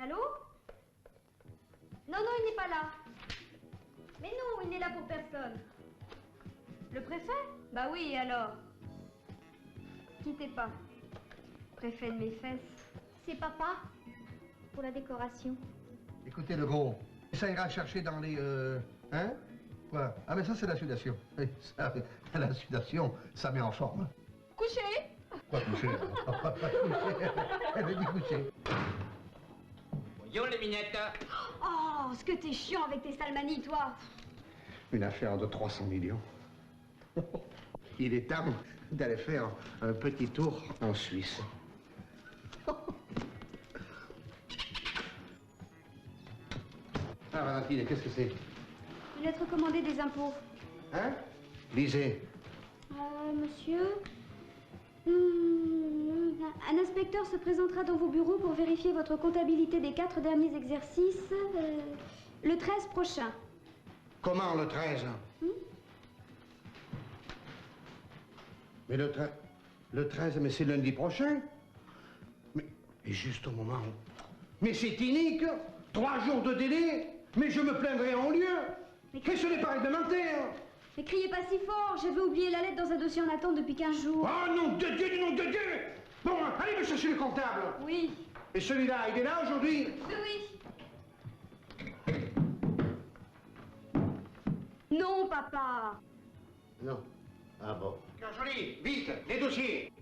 Allô? Non, non, il n'est pas là. Mais non, il n'est là pour personne. Le préfet? Bah oui, et alors? Quittez pas. Préfet de mes fesses. C'est papa, pour la décoration. Écoutez, le gros, ça ira chercher dans les... Hein? Quoi? Ah, mais ça, c'est la sudation. Oui, ça, la sudation, ça met en forme. Couché? Quoi, coucher? Elle a dit coucher. Voyons les minettes. Oh, ce que t'es chiant avec tes salmanies, toi. Une affaire de 300 millions. Il est temps d'aller faire un petit tour en Suisse. Ah, Valentine, qu'est-ce que c'est? Une lettre recommandée des impôts. Hein? Lisez. Monsieur... un inspecteur se présentera dans vos bureaux pour vérifier votre comptabilité des 4 derniers exercices le 13 prochain. Comment le 13? Mais le 13, mais c'est lundi prochain. Mais et juste au moment où... Mais c'est inique! 3 jours de délai! Mais je me plaindrai en lieu! Mais ce n'est pas réglementaire! Mais criez pas si fort, j'avais oublié la lettre dans un dossier en attente depuis 15 jours. Oh, nom de Dieu, du nom de Dieu! Bon, allez me chercher le comptable! Oui. Et celui-là, il est là aujourd'hui? Oui, oui. Non, papa. Non. Ah bon. Cœur joli, vite, les dossiers!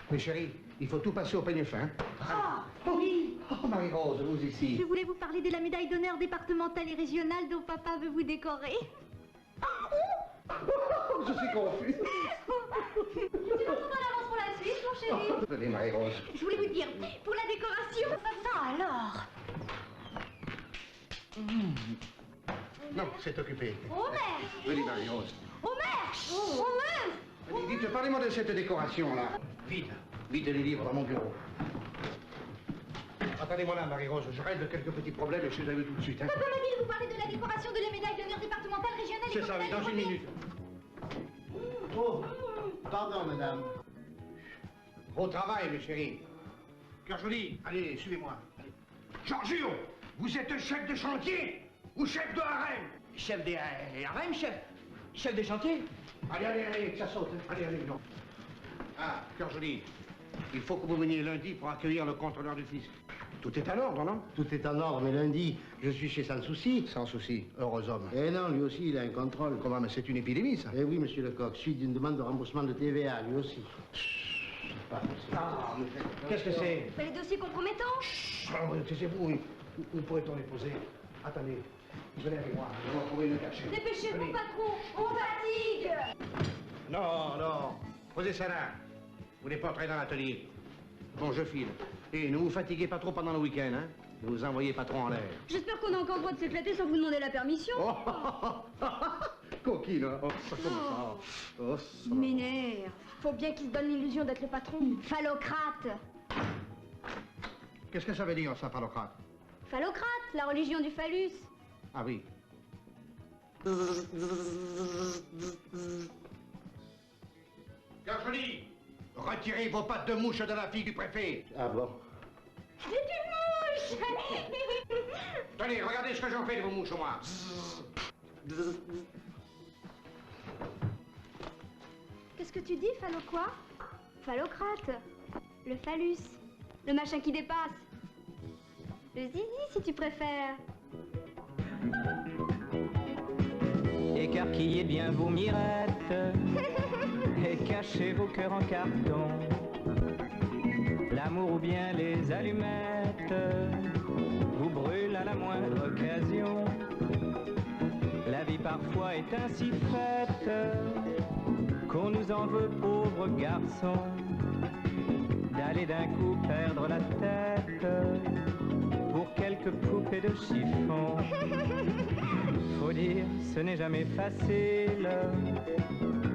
Mais chérie, il faut tout passer au peigne fin. Ah, oui. Oh, Marie-Rose, vous ici. Je voulais vous parler de la médaille d'honneur départementale et régionale dont papa veut vous décorer. Je suis confus. Tu vas en avance pour la Suisse, mon chéri? Venez, Marie-Rose. Je voulais vous dire, pour la décoration... Ça alors? Non, c'est occupé. Omer! Venez, Marie-Rose. Omer! Omer! Dites, parlez-moi de cette décoration-là. Vite, vite les livres dans mon bureau. Attendez-moi là, Marie-Rose, je règle quelques petits problèmes et je suis avec vous tout de suite. Hein. Papa m'a dit de vous parler de la décoration de la médaille d'honneur départementale, régionale et C'est ça, oui, dans une minute. Oh, pardon, madame. Au travail, mes chéris. Cœur joli, allez, suivez-moi. Allez. Giorgio, vous êtes chef de chantier ou chef de harem? Chef des harem, chef. Chef des chantiers. Allez, allez, allez, que ça saute. Hein. Allez, allez, non. Ah, cœur joli, il faut que vous veniez lundi pour accueillir le contrôleur du fisc. Tout est en ordre, non? Tout est en ordre, mais lundi, je suis chez Sans Souci. Sans souci, heureux homme. Eh non, lui aussi, il a un contrôle. Comment, mais c'est une épidémie, ça? Eh oui, monsieur Lecoq, suite d'une demande de remboursement de TVA, lui aussi. Qu'est-ce que c'est? Les dossiers compromettants? Taisez-vous, où pourrait-on les poser? Attendez, venez avec moi, on va trouver une cachette. Dépêchez-vous, patron, on fatigue! Non, non, posez ça là. Vous n'êtes pas entré dans l'atelier. Bon, je file. Et ne vous fatiguez pas trop pendant le week-end, hein? Ne vous envoyez pas trop en l'air. J'espère qu'on a encore le droit de s'éclater sans vous demander la permission. Oh, coquine, hein? Oh, comment ça? Oh, ça... M'énerve. Faut bien qu'il se donne l'illusion d'être le patron. Phallocrate. Qu'est-ce que ça veut dire, ça, phallocrate? Phallocrate, la religion du phallus. Ah oui. Garçonny, retirez vos pattes de mouche de la fille du préfet. Ah bon? C'est une mouche. Tenez, regardez ce que j'en fais de vos mouches, moi. Qu'est-ce que tu dis, phallo quoi? Phallocrate. Le phallus. Le machin qui dépasse. Le zizi, si tu préfères. Écarquillez bien vos mirettes et cachez vos cœurs en carton. L'amour ou bien les allumettes vous brûlent à la moindre occasion. La vie parfois est ainsi faite qu'on nous en veut, pauvres garçons, d'aller d'un coup perdre la tête pour quelques poupées de chiffon. Faut dire, ce n'est jamais facile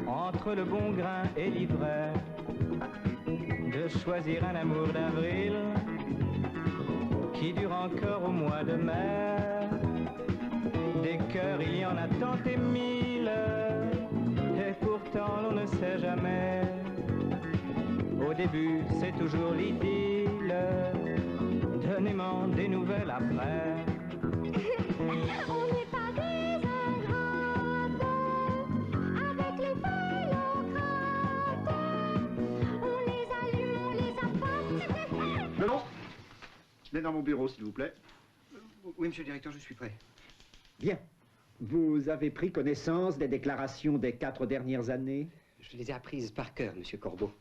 entre le bon grain et l'ivraie de choisir un amour d'avril qui dure encore au mois de mai. Des cœurs, il y en a tant et mille, et pourtant l'on ne sait jamais. Au début, c'est toujours l'idylle, l'heure. Donnez-moi des nouvelles après. On n'est pas des ingrates, avec les phallocrates. On les allume, on les apporte. Non, venez dans mon bureau, s'il vous plaît. Oui, monsieur le directeur, je suis prêt. Bien. Vous avez pris connaissance des déclarations des 4 dernières années? Je les ai apprises par cœur, monsieur Corbeau.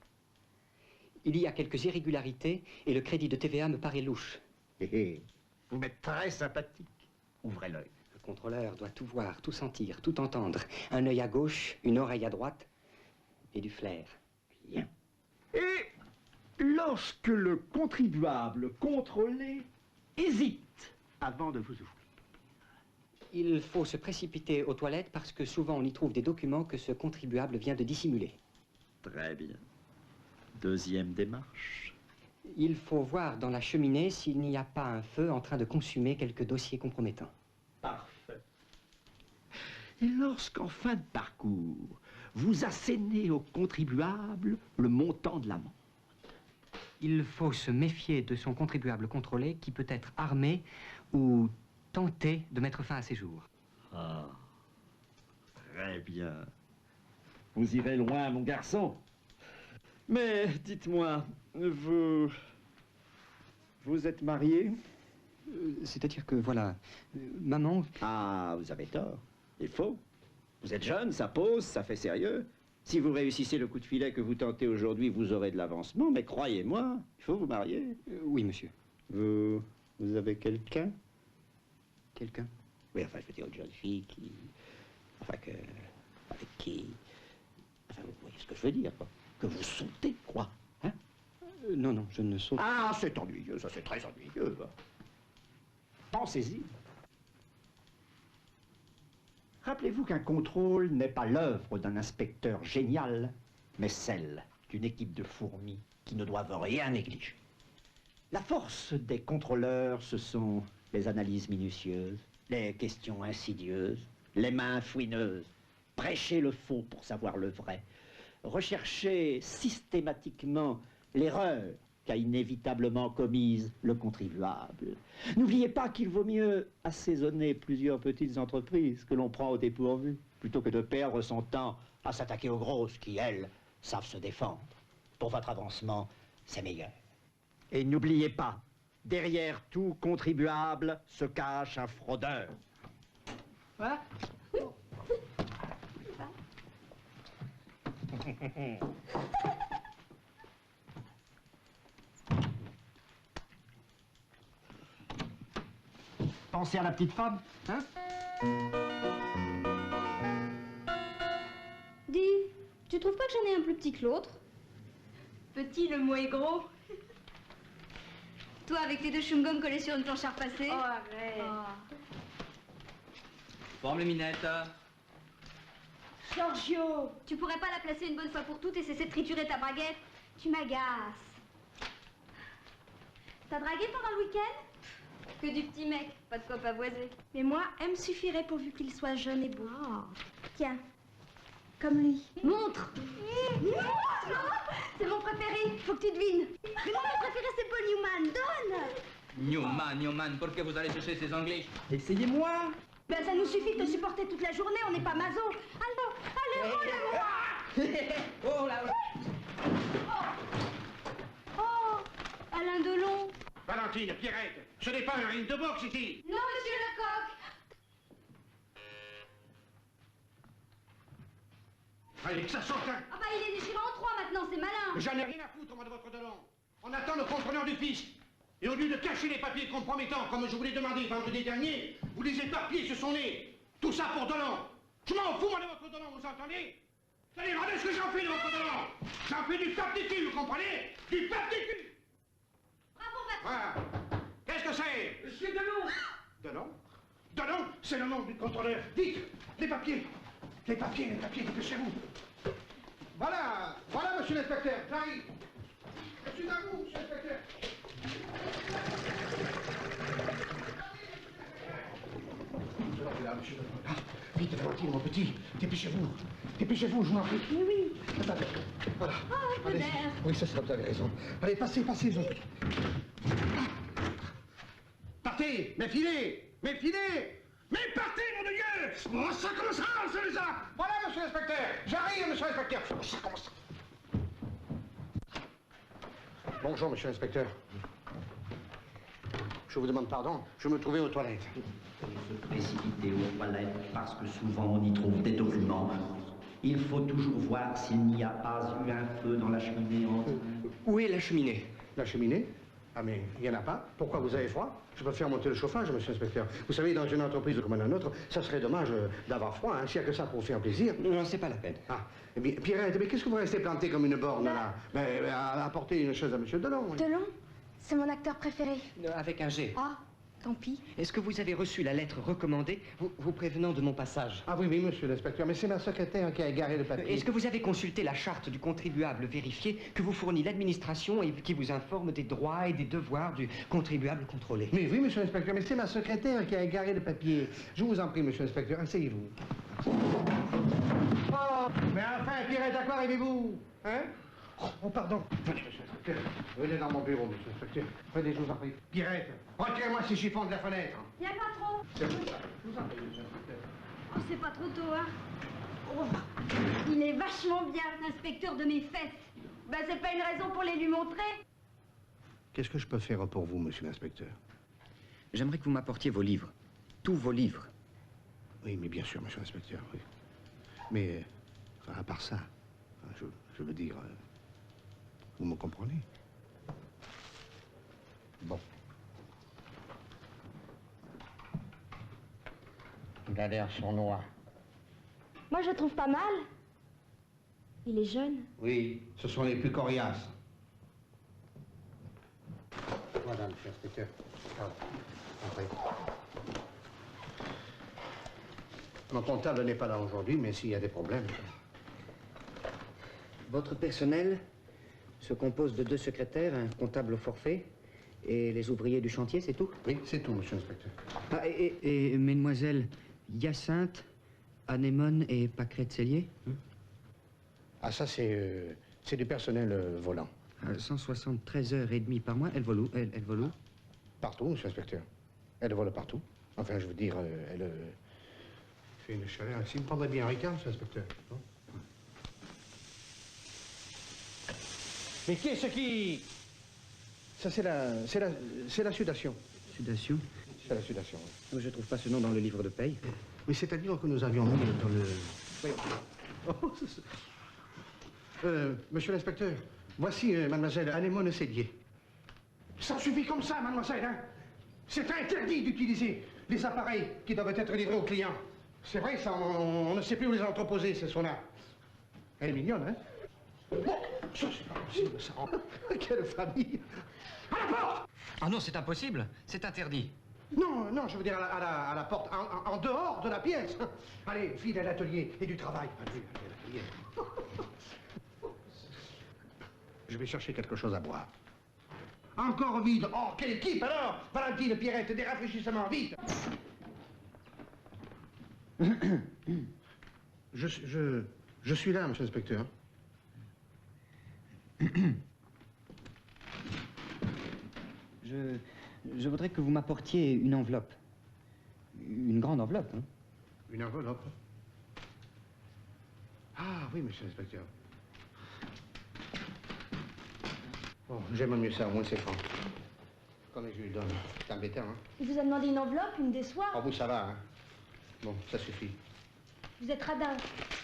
Il y a quelques irrégularités et le crédit de TVA me paraît louche. Vous m'êtes très sympathique. Ouvrez l'œil. Le contrôleur doit tout voir, tout sentir, tout entendre. Un œil à gauche, une oreille à droite et du flair. Bien. Et lorsque le contribuable contrôlé hésite avant de vous ouvrir? Il faut se précipiter aux toilettes parce que souvent on y trouve des documents que ce contribuable vient de dissimuler. Très bien. Deuxième démarche. Il faut voir dans la cheminée s'il n'y a pas un feu en train de consumer quelques dossiers compromettants. Parfait. Et lorsqu'en fin de parcours, vous assénez au contribuable le montant de l'amende? Il faut se méfier de son contribuable contrôlé qui peut être armé ou tenter de mettre fin à ses jours. Ah, très bien. Vous irez loin, mon garçon. Mais dites-moi, vous êtes marié? C'est-à-dire que, voilà, maman... Ah, vous avez tort. Il faut. Vous êtes jeune, ça pose, ça fait sérieux. Si vous réussissez le coup de filet que vous tentez aujourd'hui, vous aurez de l'avancement. Mais croyez-moi, il faut vous marier. Oui, monsieur. Vous avez quelqu'un? Quelqu'un? Oui, enfin, je veux dire une jeune fille qui... Enfin, que... Avec qui... Enfin, vous voyez ce que je veux dire, quoi. Que vous sautez, quoi. Hein? Non, non, je ne saute pas. Ah, c'est ennuyeux, ça, c'est très ennuyeux. Pensez-y. Rappelez-vous qu'un contrôle n'est pas l'œuvre d'un inspecteur génial, mais celle d'une équipe de fourmis qui ne doivent rien négliger. La force des contrôleurs, ce sont les analyses minutieuses, les questions insidieuses, les mains fouineuses, prêcher le faux pour savoir le vrai, rechercher systématiquement l'erreur qu'a inévitablement commise le contribuable. N'oubliez pas qu'il vaut mieux assaisonner plusieurs petites entreprises que l'on prend au dépourvu, plutôt que de perdre son temps à s'attaquer aux grosses qui, elles, savent se défendre. Pour votre avancement, c'est meilleur. Et n'oubliez pas, derrière tout contribuable se cache un fraudeur. Voilà. Pensez à la petite femme, hein? Dis, tu trouves pas que j'en ai un plus petit que l'autre? Petit, le mot est gros. Toi, avec tes deux chewing-gums collés sur une planche à repasser. Oh, arrête. Forme les minettes. Giorgio, tu pourrais pas la placer une bonne fois pour toutes et cesser de triturer ta baguette? Tu m'agaces. T'as dragué pendant le week-end? Que du petit mec, pas de quoi pavoiser. Mais moi, elle me suffirait pourvu qu'il soit jeune et beau. Tiens, comme lui. Montre. C'est mon préféré, faut que tu devines. Mais moi, mon préféré, c'est Paul Newman. Donne. Newman, pourquoi vous allez chercher ces Anglais? Essayez-moi. Ben, ça nous suffit de te supporter toute la journée, on n'est pas maso. Allez, roule-moi. Oh là là. Oh, Alain Delon. Valentine, Pierrette, ce n'est pas un ring de boxe ici. Non, monsieur Lecoq. Allez, que ça sorte, hein. Ah bah, il est déchiré en trois maintenant, c'est malin. J'en ai rien à foutre, moi, de votre Delon. On attend le contrôleur du fisc. Et au lieu de cacher les papiers compromettants, comme je vous l'ai demandé vendredi dernier, vous les éparpillez sur son nez. Tout ça pour Delon. Je m'en fous, moi, de votre Delon, vous entendez? Allez, regardez ce que j'en fais de votre Delon. J'en fais du pape du cul, vous comprenez? Du pape du cul. Bravo, patron. Voilà. Qu'est-ce que c'est? Monsieur Delon. Delon? Delon, c'est le nom du contrôleur. Vite, les papiers. Les papiers, dépêchez-vous. Voilà, monsieur l'inspecteur, j'arrive. Je suis à vous, monsieur l'inspecteur. Là, monsieur Delon. Ah, vite, Valentine, mon petit, dépêchez-vous, je vous en prie. Oui, oui. Attendez, voilà. Oh, un peu Allez. d'air. Oui, c'est ça, vous avez raison. Allez, passez, les autres. partez! Mais filez! Mais filez! Mais partez, mon Dieu! Oh, ça commence à celui-là! Voilà, monsieur l'inspecteur! J'arrive, monsieur l'inspecteur! Oh, ça commence. Bonjour, monsieur l'inspecteur. Je vous demande pardon, je me trouvais aux toilettes. Se précipiter aux toilettes parce que souvent on y trouve des documents. Il faut toujours voir s'il n'y a pas eu un feu dans la cheminée. Où est la cheminée? La cheminée? Ah mais il n'y en a pas. Pourquoi vous avez froid? Je peux faire monter le chauffage, monsieur l'inspecteur. Vous savez, dans une entreprise comme la nôtre, ça serait dommage d'avoir froid, hein, s'il n'y a que ça pour vous faire plaisir. Non, c'est pas la peine. Ah, eh bien, Pierrette, mais qu'est-ce que vous restez planté comme une borne, là? Ben, apportez une chaise à monsieur Delon. Delon, c'est mon acteur préféré. Avec un G. Ah, tant pis. Est-ce que vous avez reçu la lettre recommandée vous prévenant de mon passage? Ah oui, oui, monsieur l'inspecteur, mais c'est ma secrétaire qui a égaré le papier. Est-ce que vous avez consulté la charte du contribuable vérifié que vous fournit l'administration et qui vous informe des droits et des devoirs du contribuable contrôlé? Mais oui, monsieur l'inspecteur, mais c'est ma secrétaire qui a égaré le papier. Je vous en prie, monsieur l'inspecteur, asseyez-vous. Oh, mais enfin, Pierrette, à quoi arrivez-vous? Hein? Oh, pardon. Venez, monsieur l'inspecteur. Venez dans mon bureau, monsieur l'inspecteur. Venez, je vous en prie. Pierrette, retirez-moi ces chiffons de la fenêtre. Viens pas trop. C'est bon, ça. Je vous en prie, monsieur l'inspecteur. Oh, c'est pas trop tôt, hein. Oh, il est vachement bien, l'inspecteur de mes fesses. Ben, c'est pas une raison pour les lui montrer. Qu'est-ce que je peux faire pour vous, monsieur l'inspecteur? J'aimerais que vous m'apportiez vos livres. Tous vos livres. Oui, mais bien sûr, monsieur l'inspecteur, oui. Mais, enfin, à part ça, enfin, je veux dire, vous me comprenez? Bon. Il a l'air sournois. Moi, je le trouve pas mal. Il est jeune. Oui, ce sont les plus coriaces. Voilà, monsieur l'inspecteur. Entrez. Mon comptable n'est pas là aujourd'hui, mais s'il y a des problèmes... Votre personnel se compose de 2 secrétaires, un comptable au forfait et les ouvriers du chantier, c'est tout? Oui, c'est tout, monsieur l'inspecteur. Ah, et mesdemoiselles Hyacinthe, Anémone et Pâquerette-Cellier? Ah, ça, c'est du personnel volant. 173 heures et demie par mois, elle vole où? Elle vole où? Partout, monsieur l'inspecteur. Elle vole partout. Enfin, je veux dire, elle fait une chaleur. S'il me prendrait bien un Ricard, monsieur l'inspecteur. Non? Mais qu'est-ce qui... Ça, c'est la sudation. Sudation? C'est la sudation, oui. Je ne trouve pas ce nom dans le livre de paye. Mais c'est-à-dire que nous avions mis dans le... Oui. Oh, monsieur l'inspecteur, voici mademoiselle Anémone Cellier. Ça suffit comme ça, mademoiselle, hein? C'est interdit d'utiliser les appareils qui doivent être livrés aux clients. C'est vrai, ça, on ne sait plus où les entreposer, ces sons-là. Elle est mignonne, hein? Oh, ça, c'est pas possible, ça. Quelle famille! À la porte! Ah non, c'est impossible. C'est interdit. Non, non, je veux dire à la porte, en dehors de la pièce. Allez, fille à l'atelier et du travail. Allez, à l'atelier. Je vais chercher quelque chose à boire. Encore vide. Oh, quelle équipe alors! Valentine, Pierrette, des rafraîchissements, vite! Je suis là, monsieur l'inspecteur. Je voudrais que vous m'apportiez une enveloppe. Une grande enveloppe, hein? Une enveloppe? Ah, oui, monsieur l'inspecteur. Bon, j'aime mieux ça, au moins c'est franc. Combien je lui donne? C'est embêtant, hein? Il vous a demandé une enveloppe, une déçoir. Ah, vous, ça va, hein? Bon, ça suffit. Vous êtes radin.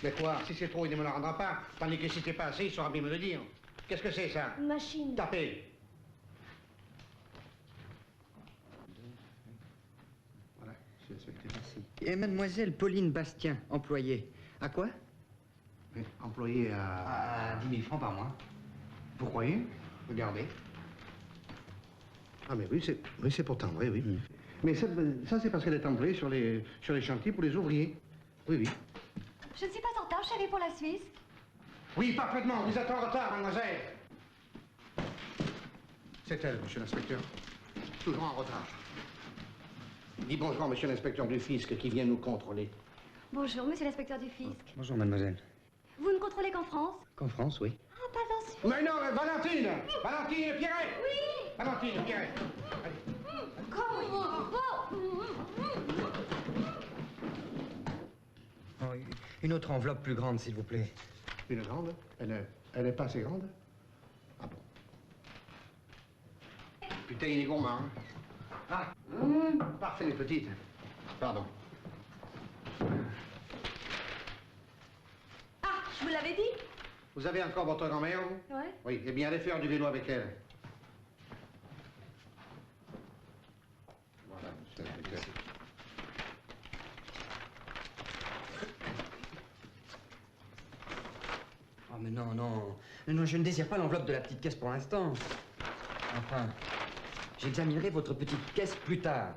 Mais quoi? Si c'est trop, il ne me le rendra pas. Tandis que si c'est pas assez, il saura bien me le dire. Qu'est-ce que c'est, ça? Une machine. Tapez. Voilà, monsieur l'inspecteur. Merci. Et mademoiselle Pauline Bastien, employée. À quoi? Oui, employé à... 10 000 francs par mois. Vous croyez? Regardez. Ah, mais oui, c'est pourtant vrai, oui. Mais ça c'est parce qu'elle est employée sur les chantiers pour les ouvriers. Oui, oui. Je ne suis pas en retard, chérie, pour la Suisse. Oui, parfaitement. Vous êtes en retard, mademoiselle. C'est elle, monsieur l'inspecteur. Toujours en retard. Dis bonjour, monsieur l'inspecteur du fisc qui vient nous contrôler. Bonjour, monsieur l'inspecteur du fisc. Bonjour, mademoiselle. Vous ne contrôlez qu'en France? Qu'en France, oui. Ah, pas en Suisse. Mais non, Valentine! Valentine, Pierrette! Oui! Valentine, Pierrette! Allez. Oh, une autre enveloppe plus grande, s'il vous plaît. Une grande? Elle n'est pas assez grande? Ah bon? Putain, il est gourmand, hein? Ah, parfait, les petites. Pardon. Ah, je vous l'avais dit. Vous avez encore votre grand-mère, vous? Ouais. Oui, eh bien, allez faire du vélo avec elle. Voilà, monsieur l'inspecteur. Oh, mais non, non. Non, je ne désire pas l'enveloppe de la petite caisse pour l'instant. Enfin, j'examinerai votre petite caisse plus tard.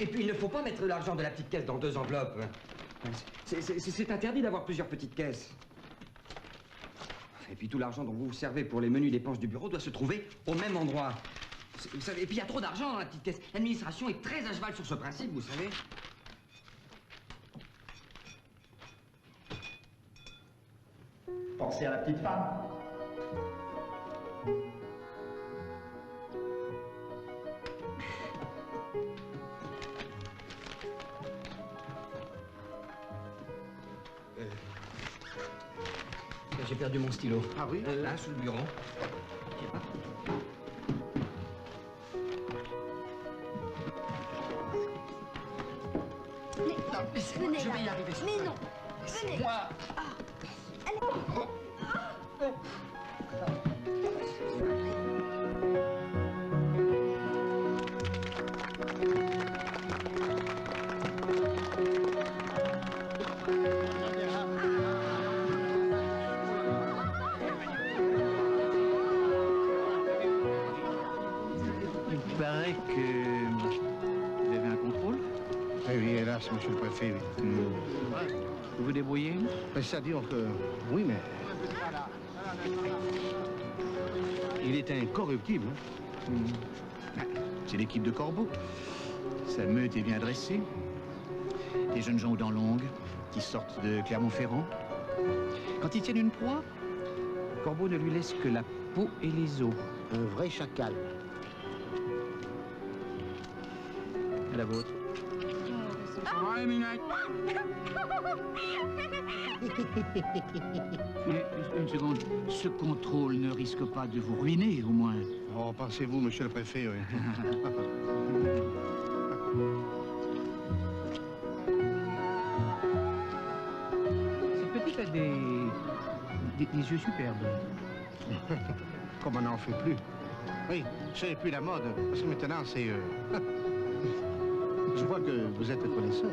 Et puis, il ne faut pas mettre l'argent de la petite caisse dans deux enveloppes. C'est interdit d'avoir plusieurs petites caisses. Et puis, tout l'argent dont vous vous servez pour les menues dépenses du bureau doit se trouver au même endroit. Vous savez, et puis, il y a trop d'argent dans la petite caisse. L'administration est très à cheval sur ce principe, vous savez. Pensez à la petite femme. J'ai perdu mon stylo. Ah oui? Là, sous le bureau. Je sais pas. Venez Je là. vais y arriver. Mais non. Venez. Moi. Il paraît que vous avez un contrôle. Eh oui, hélas, monsieur le préfet, oui. Vous vous débrouillez? C'est-à-dire que... Oui, mais... Il est incorruptible. C'est l'équipe de Corbeau. Sa meute est bien dressée. Des jeunes gens aux dents longues qui sortent de Clermont-Ferrand. Quand ils tiennent une proie, Corbeau ne lui laisse que la peau et les os. Un vrai chacal. À la vôtre. Mais, une seconde, ce contrôle ne risque pas de vous ruiner, au moins. Oh, pensez-vous, monsieur le préfet, oui. Cette petite a des yeux superbes. Comme on n'en fait plus. Oui, c'est plus la mode. Parce que maintenant, c'est... Je vois que vous êtes connaisseur.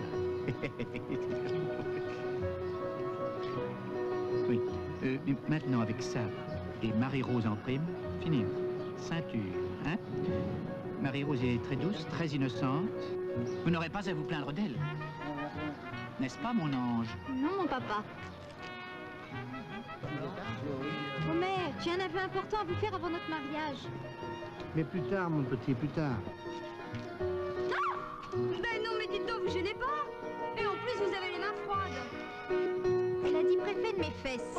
Oui. Mais maintenant, avec ça et Marie-Rose en prime, fini. Ceinture, hein? Marie-Rose est très douce, très innocente. Vous n'aurez pas à vous plaindre d'elle. N'est-ce pas, mon ange? Non, mon papa. Oh mère, j'ai un aveu important à vous faire avant notre mariage. Mais plus tard, mon petit, plus tard. Ben non, mais dites donc, vous gênez pas. Et en plus, vous avez les mains froides. Elle a dit préfet de mes fesses.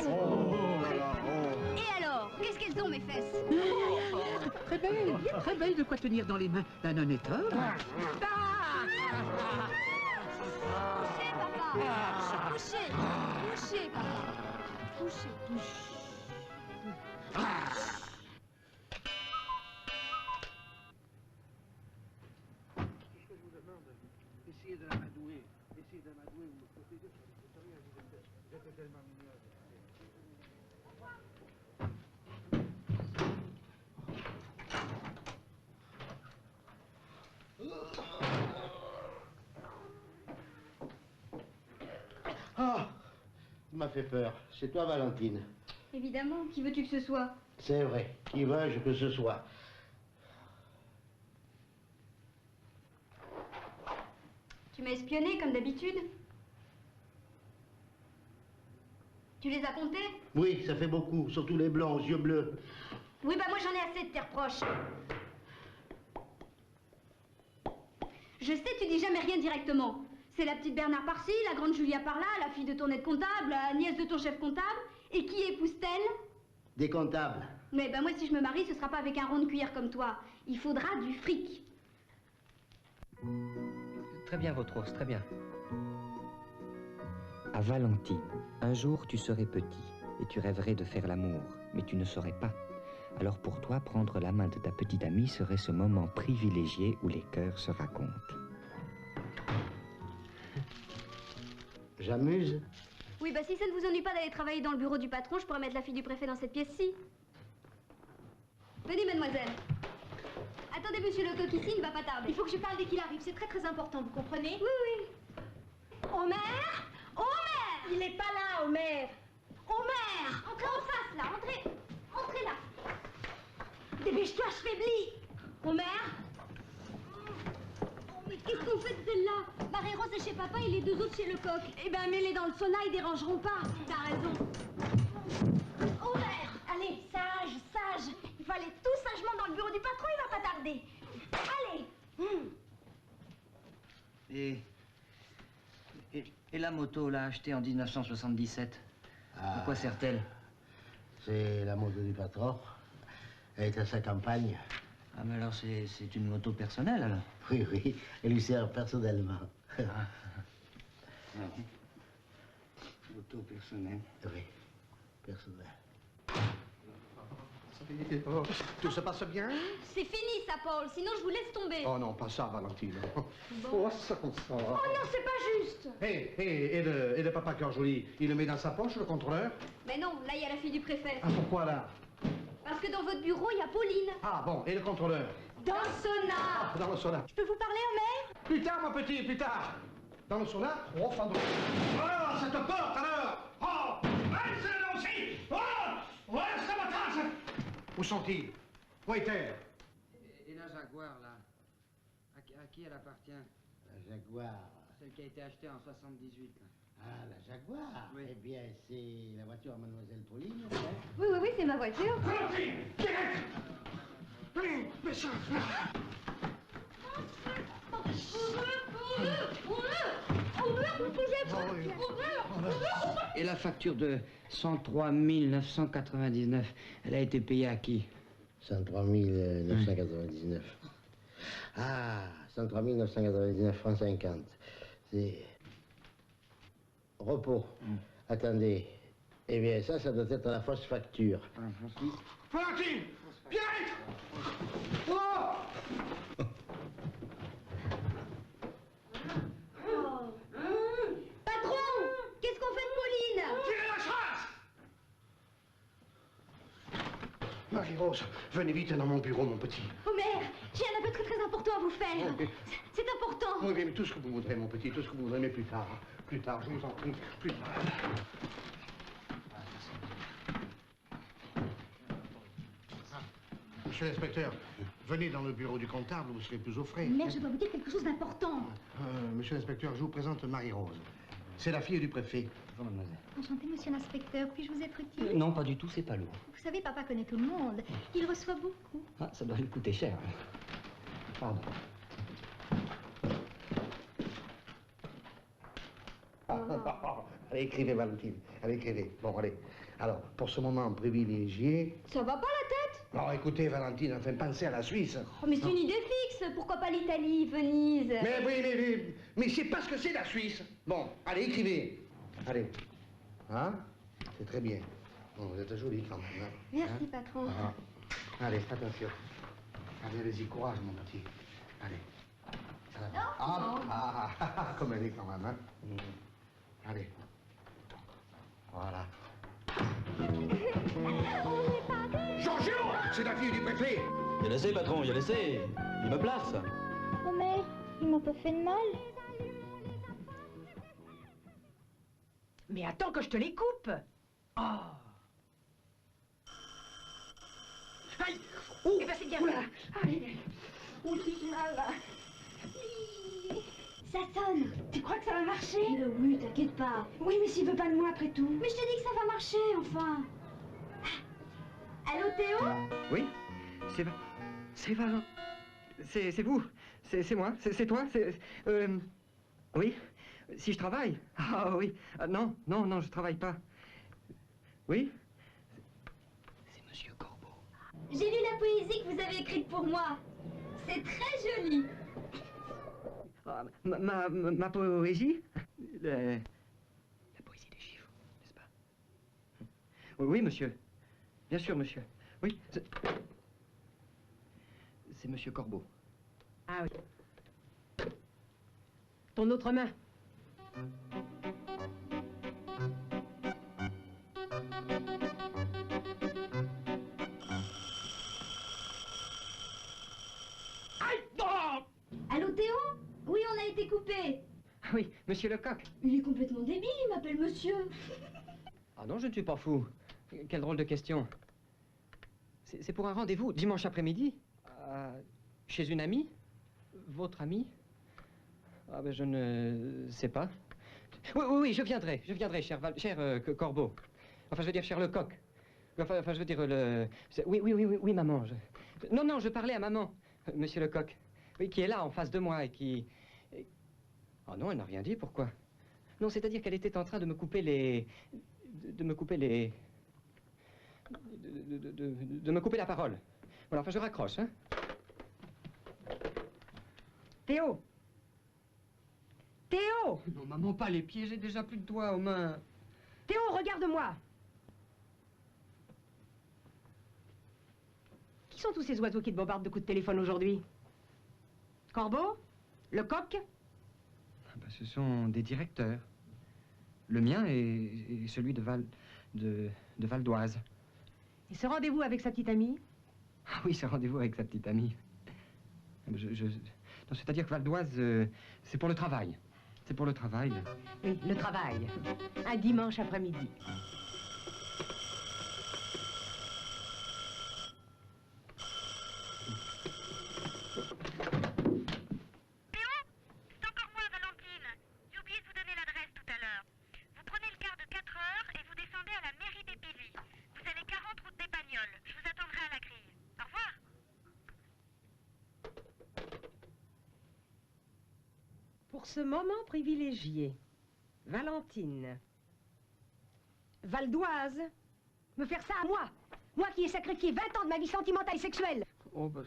Et alors, qu'est-ce qu'elles ont, mes fesses? Très belle de quoi tenir dans les mains d'un honnête homme. Couchez, papa. Couchez. Couchez, papa. Couchez. Essayez de l'amadouer. Essayez de l'amadouer. Vous êtes tellement mignonne. Ah, tu m'as fait peur. C'est toi, Valentine. Évidemment, qui veux-tu que ce soit? C'est vrai. Qui veux-je que ce soit? Tu m'as espionné, comme d'habitude? Tu les as comptés? Oui, ça fait beaucoup. Surtout les blancs aux yeux bleus. Oui, bah moi j'en ai assez de tes reproches. Je sais, tu dis jamais rien directement. C'est la petite Bernard par-ci, la grande Julia par-là, la fille de ton aide comptable, la nièce de ton chef comptable. Et qui épouse-t-elle? Des comptables. Mais ben moi si je me marie, ce sera pas avec un rond de cuillère comme toi. Il faudra du fric. Très bien, votre ours, très bien. À Valentine, un jour tu serais petit et tu rêverais de faire l'amour, mais tu ne saurais pas. Alors pour toi, prendre la main de ta petite amie serait ce moment privilégié où les cœurs se racontent. J'amuse. Oui, bah si ça ne vous ennuie pas d'aller travailler dans le bureau du patron, je pourrais mettre la fille du préfet dans cette pièce-ci. Venez, mademoiselle. Attendez, monsieur Lecoq ici, il ne va pas tarder. Il faut que je parle dès qu'il arrive, c'est très très important, vous comprenez? Oui, oui. Omer! Omer! Il n'est pas là, Omer! Omer! Entrez en face, là, entrez. Entrez là. Dépêche-toi, je faiblis! Omer! Oh, mais qu'est-ce qu'on fait de celle-là? Marie-Rose est chez papa et les deux autres chez Lecoq. Eh ben, mets-les dans le sauna, ils dérangeront pas. T'as raison. Omer! Allez, sage, sage! Il faut aller tout sagement dans le bureau du patron, il va pas tarder. Allez! Et la moto, là, achetée en 1977, à quoi sert-elle? C'est la moto du patron. Elle est à sa campagne. Ah, mais alors c'est une moto personnelle, alors? Oui, oui, elle lui sert personnellement. Moto personnelle. Oui, personnel. Tout se passe bien? C'est fini, ça, Paul, sinon je vous laisse tomber. Oh non, pas ça, Valentine. Bon. Oh, ça. Oh non, c'est pas juste. Et le papa cœur joli, il le met dans sa poche, le contrôleur? Mais non, là, il y a la fille du préfet. Ah, pourquoi là? Parce que dans votre bureau, il y a Pauline. Ah bon, et le contrôleur? Dans le sauna. Ah, dans le sauna. Je peux vous parler, Omer? Plus tard, mon petit, plus tard. Dans le sauna? Oh, pardon. Oh, cette porte, alors! Oh! Laissez-le aussi! Oh! Ouais, ça m'attache! Où sont-ils? Où est-elle? Et la Jaguar, là, à qui elle appartient? La Jaguar. Celle qui a été achetée en 78, là. Ah, la Jaguar? Oui. Eh bien, c'est la voiture à Mademoiselle Pauline. Hein? Oui, oui, oui, c'est ma voiture. Valentine! Direct! Allez, mais ça! Et la facture de 103 999, elle a été payée à qui? 103 999. Ah, 103 999 francs 50. C'est... Repos. Attendez. Eh bien, ça doit être la fausse facture. Valentine! Direct! Oh! Patron! Qu'est-ce qu'on fait de Pauline? Tirez la chasse! Marie-Rose, venez vite dans mon bureau, mon petit. Omer, j'ai un appel très très important à vous faire. Ok. C'est important. Oui, mais tout ce que vous voudrez, mon petit, tout ce que vous voudrez, mais plus tard. Plus tard, je vous en prie, plus tard. Monsieur l'inspecteur, venez dans le bureau du comptable, vous serez plus au frais. Mère, je dois vous dire quelque chose d'important. Monsieur l'inspecteur, je vous présente Marie-Rose. C'est la fille du préfet. Bonjour, mademoiselle. Enchantée, monsieur l'inspecteur. Puis-je vous être utile? Non, pas du tout, c'est pas lourd. Vous savez, papa connaît tout le monde. Il reçoit beaucoup. Ah, ça doit lui coûter cher. Pardon. Allez, écrivez, Valentine. Allez, écrivez. Bon, allez. Alors, pour ce moment privilégié... Ça va pas la tête? Non, écoutez, Valentine, enfin, pensez à la Suisse. Oh, mais c'est une idée fixe. Pourquoi pas l'Italie, Venise? Mais oui, mais c'est pas ce que c'est la Suisse. Bon, allez, écrivez. Allez. Hein? C'est très bien. Bon, vous êtes jolie quand même. Hein? Merci, patron. Ah. Allez, attention. Allez, allez-y, courage, mon petit. Allez. Comme elle est quand même, hein? Allez. Voilà. Giorgio! C'est la fille du préfet! Il a laissé, patron, il a laissé. Il me place. Omer, il m'a pas fait de mal. Mais attends que je te les coupe. Oh. Aïe. Oh. Eh ben c'est bien. Oula. Aïe. Oh, j'ai mal là. Ça sonne. Tu crois que ça va marcher? Oui, t'inquiète pas. Oui, mais s'il veut pas de moi après tout. Mais je te dis que ça va marcher, enfin. Allô, Théo? Oui? C'est Valent. C'est vous? C'est moi? C'est toi? Oui? Si je travaille? Ah oui. Non, je travaille pas. Oui? C'est Monsieur Corbeau. J'ai lu la poésie que vous avez écrite pour moi. C'est très joli. Ma poésie? La poésie des chiffres, n'est-ce pas? Oui, monsieur. Bien sûr, monsieur. Oui, c'est monsieur Corbeau. Ah oui. Ton autre main. Allô Théo? Oui, on a été coupé. Oui, monsieur Lecoq. Il est complètement débile, il m'appelle monsieur. Ah non, je ne suis pas fou. Quelle drôle de question. C'est pour un rendez-vous dimanche après-midi, chez une amie? Votre amie? Ah ben je ne sais pas. Oui, je viendrai, cher Corbeau. Enfin, je veux dire, cher Lecoq. Enfin, je veux dire, oui, maman. Non, je parlais à maman, monsieur Lecoq. Oui, qui est là, en face de moi, et qui... Oh non, elle n'a rien dit, pourquoi? Non, c'est-à-dire qu'elle était en train de me couper les... De me couper la parole. Voilà, enfin, je raccroche, hein. Théo! Théo! Non, maman, pas les pieds, j'ai déjà plus de doigts aux mains. Théo, regarde-moi! Qui sont tous ces oiseaux qui te bombardent de coups de téléphone aujourd'hui? Corbeau? Lecoq? Ah ben, ce sont des directeurs. Le mien et celui de Val d'Oise. Et ce rendez-vous avec sa petite amie? Ah oui, ce rendez-vous avec sa petite amie. Non, c'est-à-dire que Val d'Oise, c'est pour le travail. C'est pour le travail. Oui, le travail. Un dimanche après-midi. Pour ce moment privilégié, Valentine. Val d'Oise, me faire ça à moi? Moi qui ai sacrifié 20 ans de ma vie sentimentale et sexuelle. Oh, bah...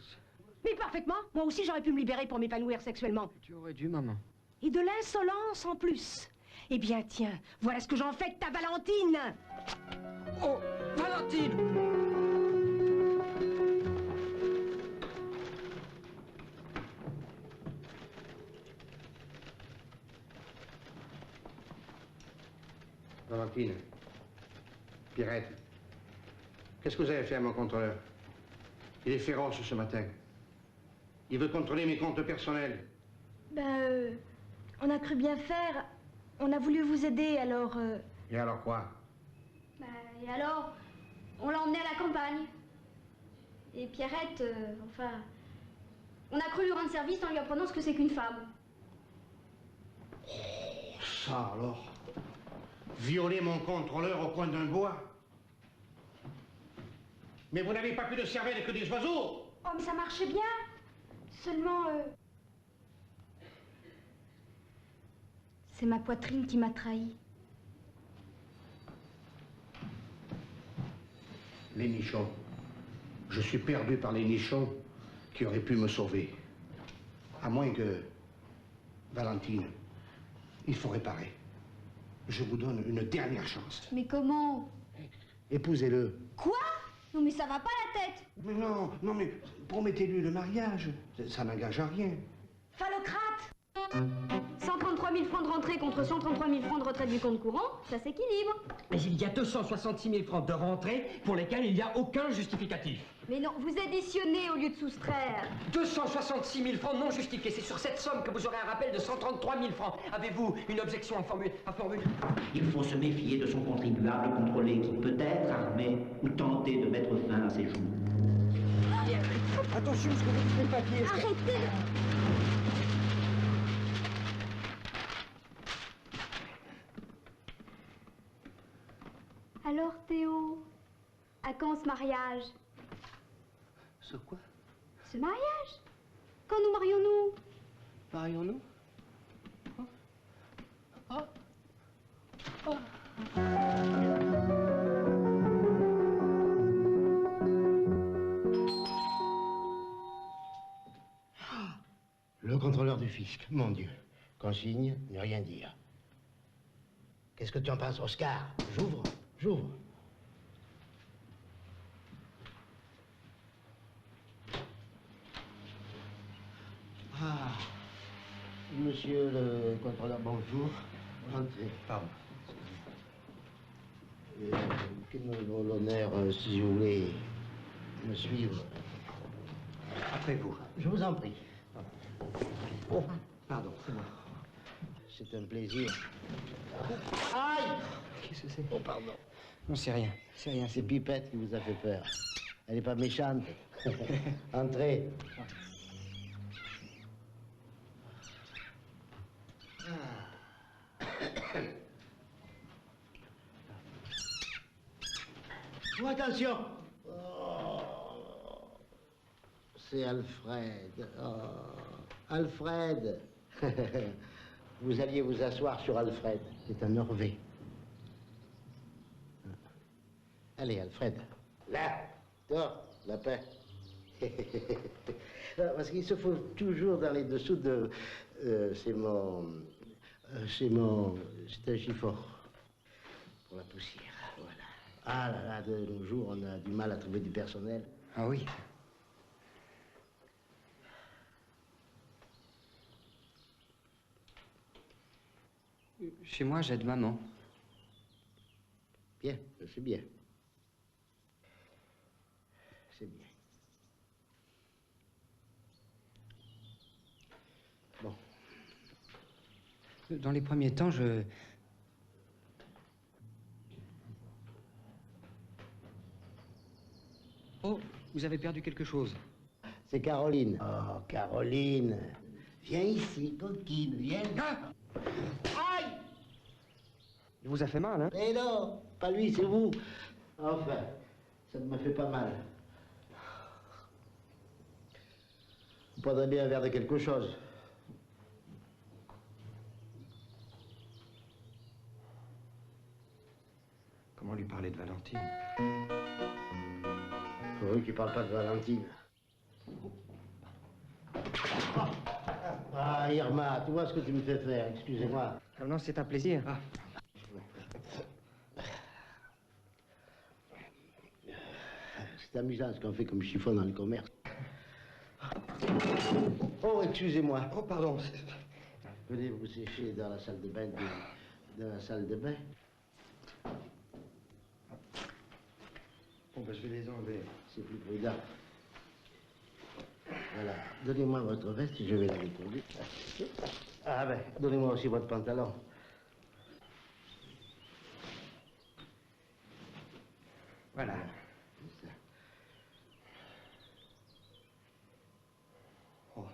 Mais parfaitement, moi aussi j'aurais pu me libérer pour m'épanouir sexuellement. Tu aurais dû, maman. Et de l'insolence en plus. Eh bien, tiens, voilà ce que j'en fais de ta Valentine. Oh, Valentine! Valentine, Pierrette, qu'est-ce que vous avez fait à mon contrôleur? Il est féroce ce matin. Il veut contrôler mes comptes personnels. Ben, on a cru bien faire. On a voulu vous aider, alors... Et alors quoi? Bah, et alors, on l'a emmené à la campagne. Et Pierrette, enfin... On a cru lui rendre service en lui apprenant ce que c'est qu'une femme. Oh, ça alors? Violer mon contrôleur au coin d'un bois? Mais vous n'avez pas plus de cervelle que des oiseaux! Oh, mais ça marchait bien. Seulement, c'est ma poitrine qui m'a trahi. Les nichons. Je suis perdu par les nichons qui auraient pu me sauver. À moins que... Valentine, il faut réparer. Je vous donne une dernière chance. Mais comment? Épousez-le. Quoi? Non mais ça va pas la tête. Mais non, mais promettez-lui le mariage. Ça n'engage à rien. Phallocrate! 133 000 francs de rentrée contre 133 000 francs de retraite du compte courant, ça s'équilibre. Mais il y a 266 000 francs de rentrée pour lesquels il n'y a aucun justificatif. Mais non, vous additionnez au lieu de soustraire. 266 000 francs non justifiés. C'est sur cette somme que vous aurez un rappel de 133 000 francs. Avez-vous une objection à formuler? Il faut se méfier de son contribuable contrôlé qui peut être armé ou tenter de mettre fin à ses jours. Attention, ce que vous dites les papiers. Arrêtez! Alors Théo, à quand ce mariage? Ce quoi? Ce mariage? Quand nous marions-nous? Marions-nous? Le contrôleur du fisc, mon Dieu. Consigne, ne rien dire. Qu'est-ce que tu en penses, Oscar? J'ouvre, j'ouvre. Ah, monsieur le contrôleur, bonjour. Entrez. Pardon. Quel l'honneur, si vous voulez me suivre. Après vous. Je vous en prie. Oh, pardon, c'est moi. C'est un plaisir. Aïe! Qu'est-ce que c'est? Oh, pardon. Non, c'est rien. C'est rien. C'est Pipette qui vous a fait peur. Elle n'est pas méchante. Entrez. Oh, attention! Oh, c'est Alfred. Oh, Alfred! Vous alliez vous asseoir sur Alfred. C'est un Norvé. Allez, Alfred. Là! Toi, la paix. Parce qu'il se faut toujours dans les dessous de... c'est un chiffon pour la poussière, voilà. Ah là là, de nos jours, on a du mal à trouver du personnel. Ah oui. Chez moi, j'aide maman. Bien, c'est bien. C'est bien. Bon. Dans les premiers temps, je... Oh, vous avez perdu quelque chose. C'est Caroline. Oh, Caroline. Viens ici, coquine, viens. Ah! Aïe! Il vous a fait mal, hein? Eh non, pas lui, c'est vous. Enfin, ça me fait pas mal. Vous prendrez bien un verre de quelque chose. Comment lui parler de Valentine? Oui, qui parle pas de Valentine. Ah, Irma, tu vois ce que tu me fais faire, excusez-moi. Ah non, c'est un plaisir. Ah. C'est amusant ce qu'on fait comme chiffon dans le commerce. Oh, excusez-moi. Oh, pardon. Venez vous sécher dans la salle de bain. Dans la salle de bain. Bon, ben, je vais les enlever. C'est plus prudent. Voilà. Donnez-moi votre veste, je vais la reconduire. Ah ben, donnez-moi aussi votre pantalon. Voilà. Oh.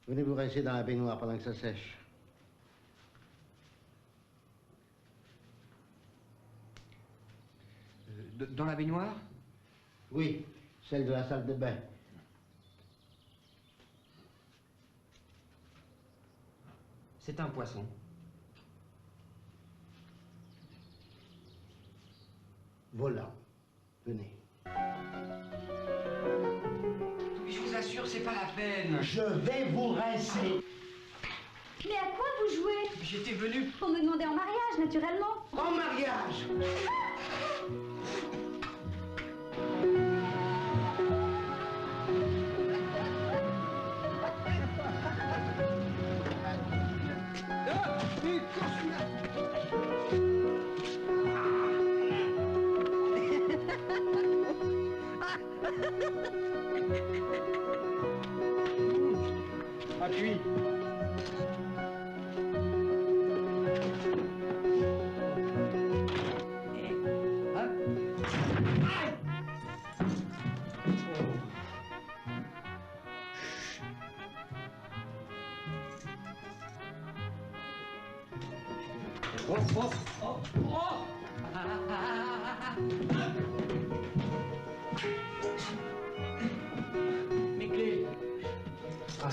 Venez vous rincer dans la baignoire pendant que ça sèche. Dans la baignoire? Oui, celle de la salle de bain. C'est un poisson. Volant. Venez. Je vous assure, c'est pas la peine. Je vais vous rincer. Mais à quoi vous jouez? J'étais venu... Pour me demander en mariage, naturellement. En mariage? Appuie. Mes clés. Ah.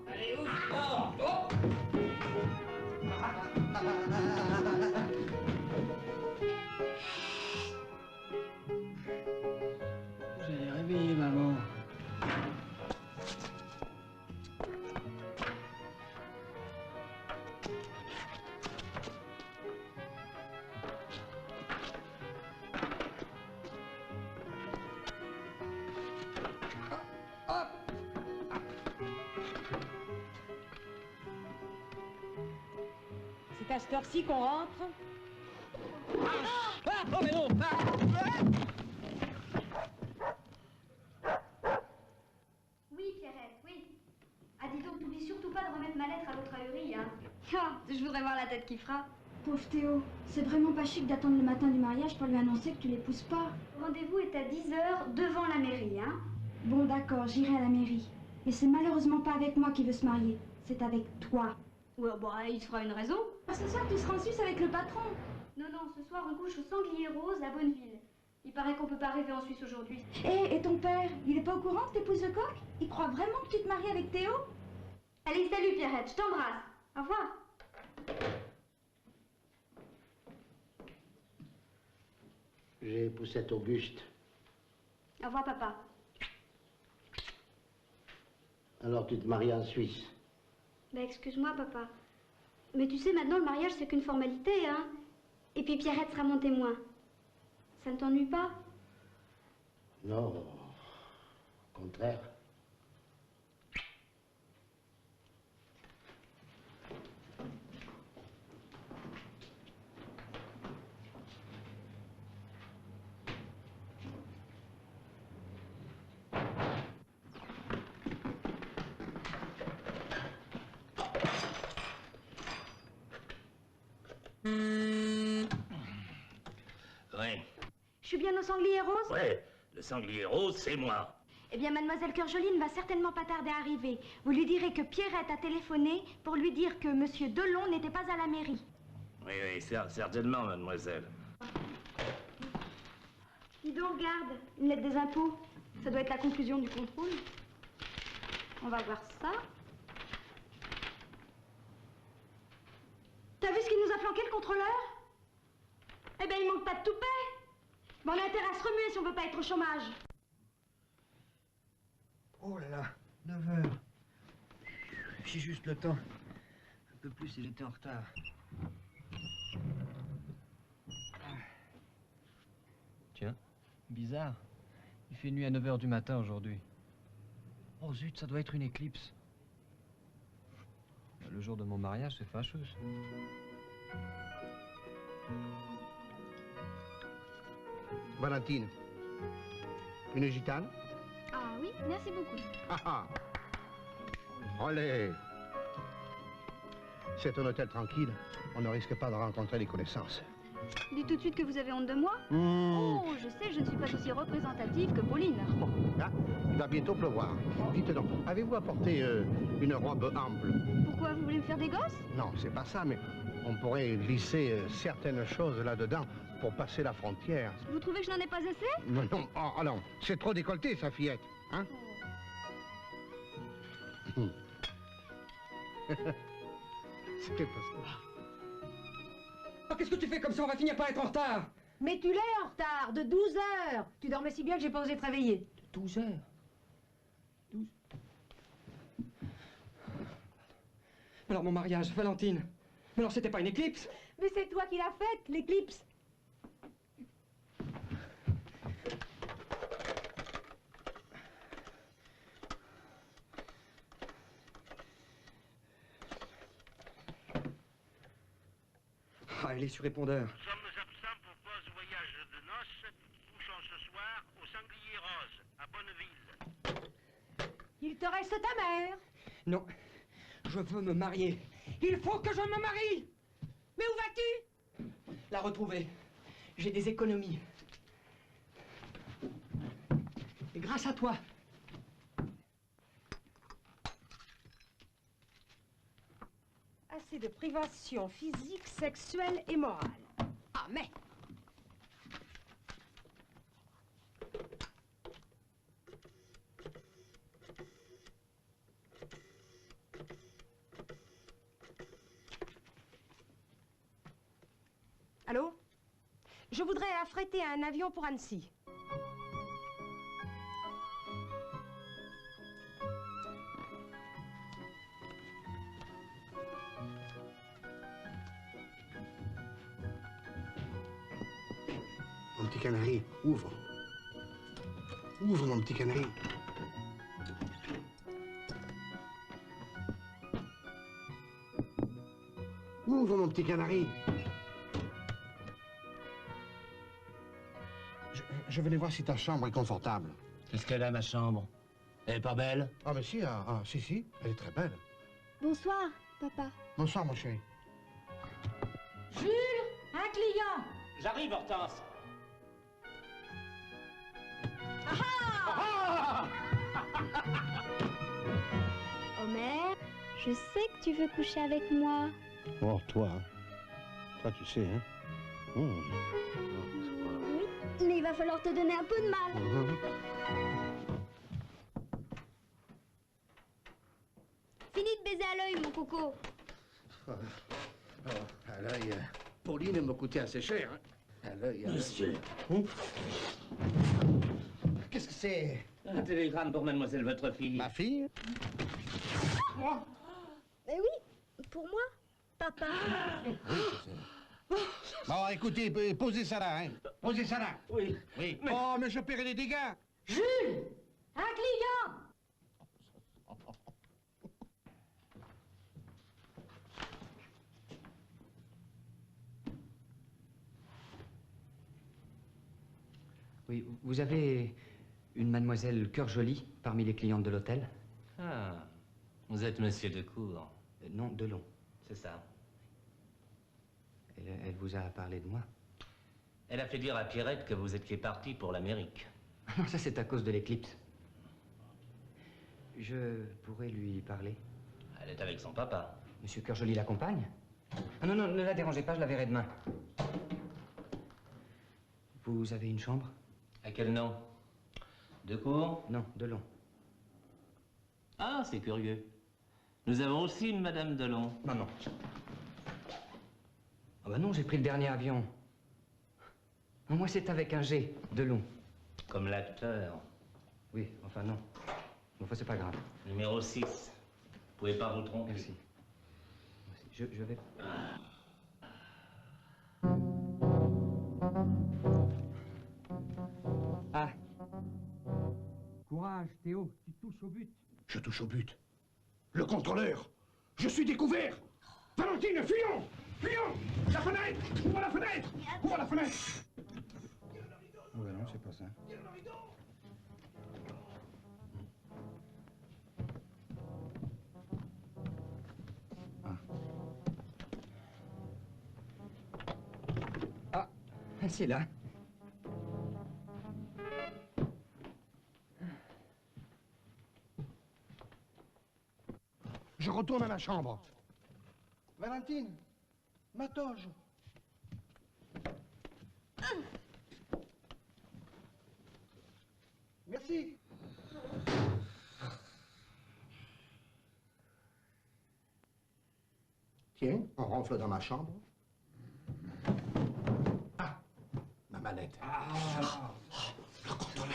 Allez, ouvre fort. J'allais réveiller maman. C'est à cette heure-ci qu'on rentre. Ah, oh mais non. Oui, Pierrette, oui. Ah, dis donc, t'oublies surtout pas de remettre ma lettre à l'autre ahuri, hein. Ah, je voudrais voir la tête qui fera. Pauvre Théo, c'est vraiment pas chic d'attendre le matin du mariage pour lui annoncer que tu l'épouses pas. Le rendez-vous est à 10 h devant la mairie, hein. Bon, d'accord, j'irai à la mairie. Mais c'est malheureusement pas avec moi qu'il veut se marier. C'est avec toi. Ouais, bon, il se fera une raison. Ce soir, tu seras en Suisse avec le patron. Non, non, ce soir, on couche au Sanglier Rose à Bonneville. Il paraît qu'on peut pas arriver en Suisse aujourd'hui. Et ton père, il est pas au courant que t'épouses le coq? Il croit vraiment que tu te maries avec Théo? Allez, salut Pierrette, je t'embrasse. Au revoir. J'ai Poussette Auguste. Au revoir, papa. Alors tu te maries en Suisse? Bah, excuse-moi, papa. Mais tu sais, maintenant, le mariage, c'est qu'une formalité, hein. Et puis Pierrette sera mon témoin. Ça ne t'ennuie pas? Non, au contraire. Ouais. Je suis bien au Sanglier Rose? Ouais, le Sanglier Rose, c'est moi. Eh bien, mademoiselle Cœurjolie ne va certainement pas tarder à arriver. Vous lui direz que Pierrette a téléphoné pour lui dire que monsieur Delon n'était pas à la mairie. Oui, oui, certainement, mademoiselle. Dis donc, regarde, une lettre des impôts. Ça doit être la conclusion du contrôle. On va voir ça. T'as vu ce qu'il nous a flanqué, le contrôleur? Eh ben, il manque pas de toupet. Mais on a intérêt à se remuer si on veut pas être au chômage. Oh là là, 9 heures. J'ai juste le temps. Un peu plus et j'étais en retard. Tiens, bizarre. Il fait nuit à 9 h du matin aujourd'hui. Oh zut, ça doit être une éclipse. Le jour de mon mariage, c'est fâcheux. Valentine, une gitane? Ah oui, merci beaucoup. Ah ah. Allez. C'est un hôtel tranquille. On ne risque pas de rencontrer des connaissances. Dites tout de suite que vous avez honte de moi? Oh, je sais, je ne suis pas aussi représentative que Pauline. Ah, il va bientôt pleuvoir. Dites donc, avez-vous apporté une robe ample? Pourquoi, vous voulez me faire des gosses? Non, c'est pas ça, mais on pourrait glisser certaines choses là-dedans pour passer la frontière. Vous trouvez que je n'en ai pas assez? Non, non, oh, non, c'est trop décolleté, sa fillette, hein? C'est pas ça. Oh, qu'est-ce que tu fais comme ça? On va finir par être en retard. Mais tu l'es en retard, de 12 heures. Tu dormais si bien que j'ai pas osé te réveiller. 12 heures. 12. Alors mon mariage, Valentine. Mais alors c'était pas une éclipse? Mais c'est toi qui l'as faite, l'éclipse. Ah, elle est sur répondeur. Nous sommes absents pour cause voyage de noces, couchons ce soir au Sanglier Rose, à Bonneville. Il te reste ta mère. Non, je veux me marier. Il faut que je me marie. Mais où vas-tu? La retrouver. J'ai des économies. Et grâce à toi. Assez de privation physique, sexuelle et morale. Ah, mais... Allô? Je voudrais affréter un avion pour Annecy. Mon petit canari, ouvre. Ouvre, mon petit canari. Ouvre, mon petit canari. Je venais voir si ta chambre est confortable. Qu'est-ce qu'elle a, ma chambre? Elle est pas belle? Ah, mais si, si, elle est très belle. Bonsoir, papa. Bonsoir, mon chéri. Jules, un client. J'arrive, Hortense. Homer, je sais que tu veux coucher avec moi. Oh, toi, hein. Toi, tu sais, hein. Oui, mais il va falloir te donner un peu de mal. Fini de baiser à l'œil, mon coco. À l'œil, Pauline me coûtait assez cher, hein. À l'œil, Monsieur. Qu'est-ce que c'est? Un télégramme pour mademoiselle votre fille. Ma fille? Mais oui, pour moi, papa. Bon, écoutez, posez ça là, hein. Posez ça là. Oui. Oui. Oh, mais je paierai les dégâts. Jules, un client. Oui, vous avez une mademoiselle Cœur Jolie parmi les clientes de l'hôtel? Ah, vous êtes monsieur Decour. Non, Delon. C'est ça. Elle vous a parlé de moi? Elle a fait dire à Pierrette que vous étiez parti pour l'Amérique. Non, ça c'est à cause de l'éclipse. Je pourrais lui parler? Elle est avec son papa. Monsieur Cœur Jolie l'accompagne? Ah non, non, ne la dérangez pas, je la verrai demain. Vous avez une chambre? À quel nom? Decour? Non, Delon. Ah, c'est curieux. Nous avons aussi une Madame Delon. Non, non. Ah bah non, j'ai pris le dernier avion. Non, moi, c'est avec un G, Delon. Comme l'acteur. Oui, enfin non. Enfin, c'est pas grave. Numéro 6. Vous pouvez pas vous tromper. Merci. Je vais... Ah. Courage, Théo, tu touches au but. Je touche au but. Le contrôleur. Je suis découvert. Valentine, fuyons. Fuyons. La fenêtre. Ouvre la fenêtre. Ouvre la fenêtre. Oh ben non, c'est pas ça. Ah, c'est là. Je retourne à la chambre. Valentine, ma toge. Merci. Tiens, on ronfle dans ma chambre. Ah, ma mallette. Ah, le contrôleur.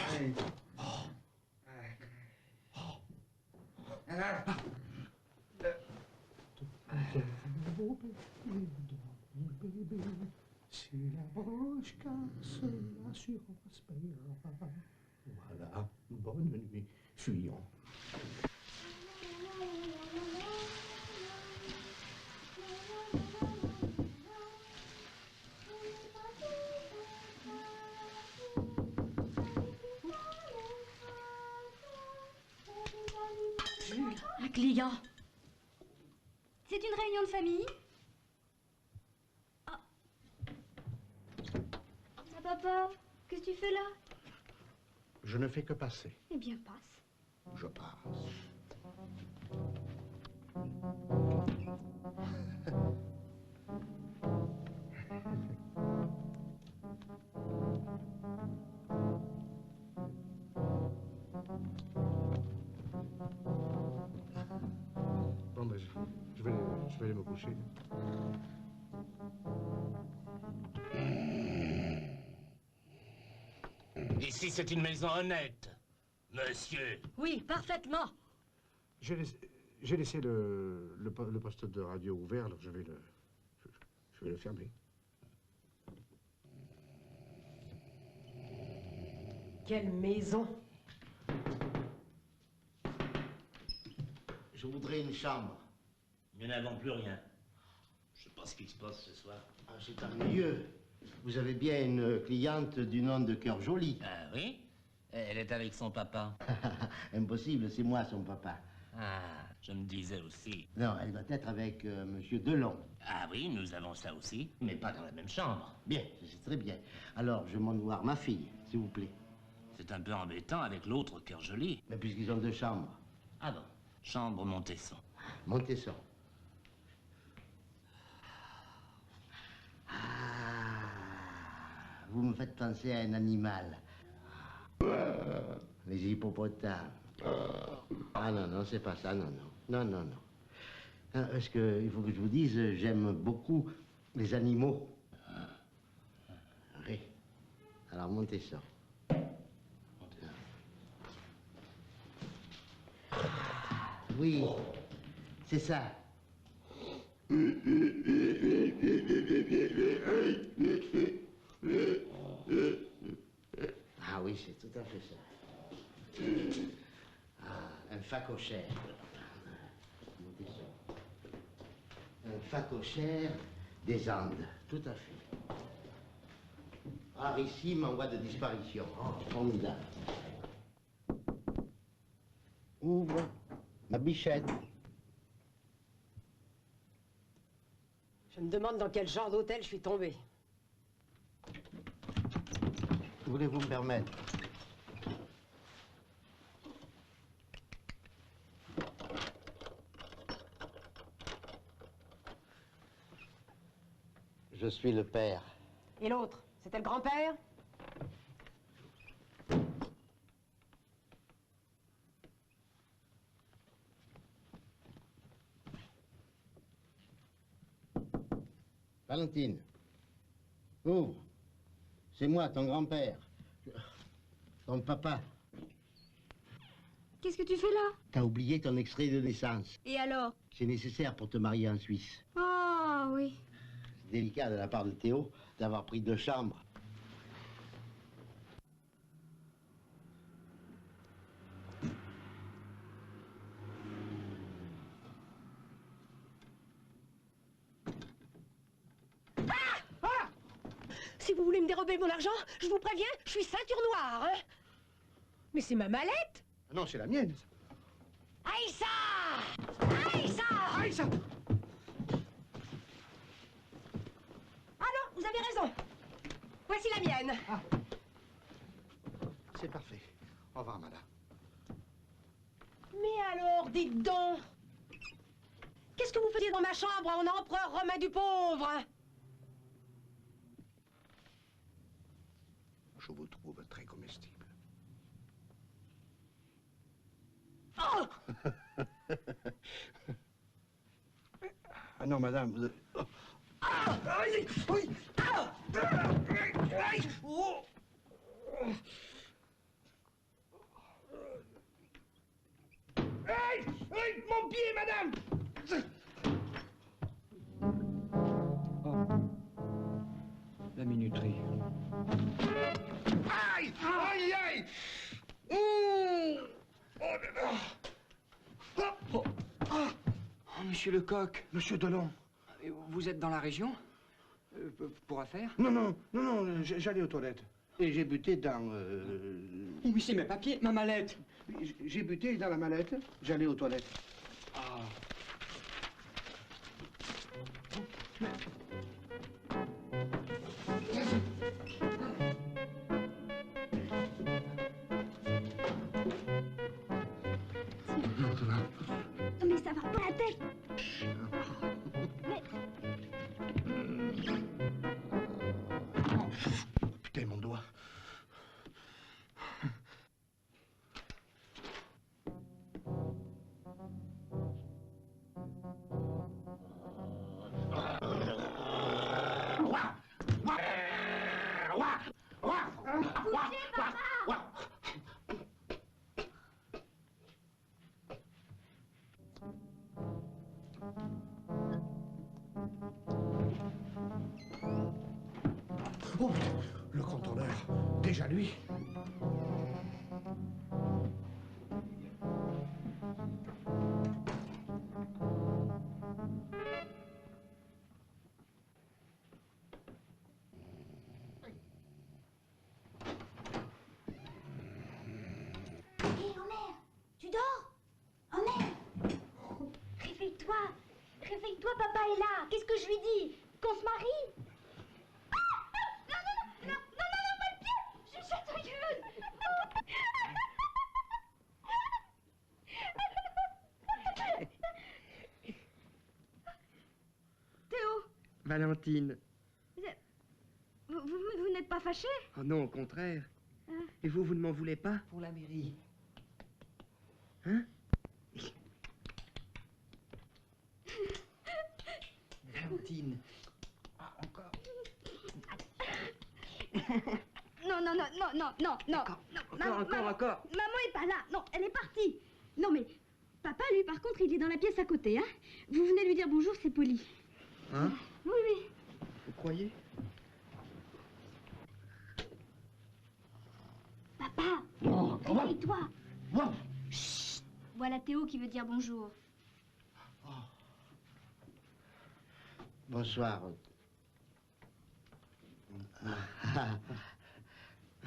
Si la broche casse, l'assurance payera. Voilà, bonne nuit, fuyons. Jules, un client. C'est une réunion de famille? Ah, papa, qu'est-ce que tu fais là? Je ne fais que passer. Eh bien, passe. Je passe. Bon, ben, je vais aller me coucher. Ici, c'est une maison honnête, monsieur. Oui, parfaitement. J'ai laissé le poste de radio ouvert, alors je vais le fermer. Quelle maison! Je voudrais une chambre. Nous n'avons plus rien. Je sais pas ce qui se passe ce soir. Ah, c'est ennuyeux. Vous avez bien une cliente du nom de Cœur Joli. Ah oui? Elle est avec son papa. Impossible, c'est moi son papa. Ah, je me disais aussi. Non, elle doit être avec Monsieur Delon. Ah oui, nous avons ça aussi, mais pas dans la même chambre. Bien, c'est très bien. Alors, je monte voir ma fille, s'il vous plaît. C'est un peu embêtant avec l'autre Cœur Joli. Mais puisqu'ils ont deux chambres. Ah bon? Chambre Montesson. Montesson. Vous me faites penser à un animal. Les hippopotames. Ah non, non, c'est pas ça, non, non. Non, non, non. Parce que, il faut que je vous dise, j'aime beaucoup les animaux. Oui. Alors, Montesson. Oui, c'est ça. Ah oui, c'est tout à fait ça. Ah, un phacochère. Un phacochère des Andes, tout à fait. Rarissime en voie de disparition. Oh, formidable. Ouvre ma bichette. Je me demande dans quel genre d'hôtel je suis tombée. Voulez-vous me permettre? Je suis le père. Et l'autre, c'était le grand-père? Valentine, ouvre. C'est moi, ton grand-père. Ton papa. Qu'est-ce que tu fais là? T'as oublié ton extrait de naissance. Et alors? C'est nécessaire pour te marier en Suisse. Ah oui. C'est délicat de la part de Théo d'avoir pris deux chambres. Si vous voulez me dérober mon argent, je vous préviens, je suis ceinture noire, hein? Mais c'est ma mallette! Non, c'est la mienne. Aïssa! Aïssa! Aïssa! Ah non, vous avez raison. Voici la mienne. Ah. C'est parfait. Au revoir, madame. Mais alors, dites donc! Qu'est-ce que vous faisiez dans ma chambre en empereur romain du pauvre? Je vous trouve très comestible. Oh! Ah non, madame, vous... Oh. Ah! Aïe! Oui! Ah! Aïe! Oh! Aïe! Aïe! Mon pied, madame! La minuterie. Aïe! Aïe! Aïe! Mmh. Oh là là! Oh. Oh, monsieur Lecoq. Monsieur Delon. Vous êtes dans la région? Pour affaires? Non, non, non, non, j'allais aux toilettes. Et j'ai buté dans... Oh, mais c'est mes papiers, ma mallette. J'ai buté dans la mallette, j'allais aux toilettes. Ah. tout va? Non, mais ça va pas la tête. Mais... Putain, mon doigt. Oh putain, le contrôleur, déjà lui. Hé, Homer, tu dors? Homer, réveille-toi. Réveille-toi, papa est là. Qu'est-ce que je lui dis? Qu'on se marie? Valentine. Vous n'êtes pas fâché? Oh non, au contraire. Et vous ne m'en voulez pas? Pour la mairie. Hein? Valentine. Ah, encore. Non, non, non, non, non, non, non. Encore. Maman est pas là. Non, elle est partie. Non, mais papa, lui, par contre, il est dans la pièce à côté, hein. Vous venez lui dire bonjour, c'est poli. Hein? Oui, oui. Vous croyez? Papa, réveille-toi. Chut. Voilà Théo qui veut dire bonjour. Bonsoir.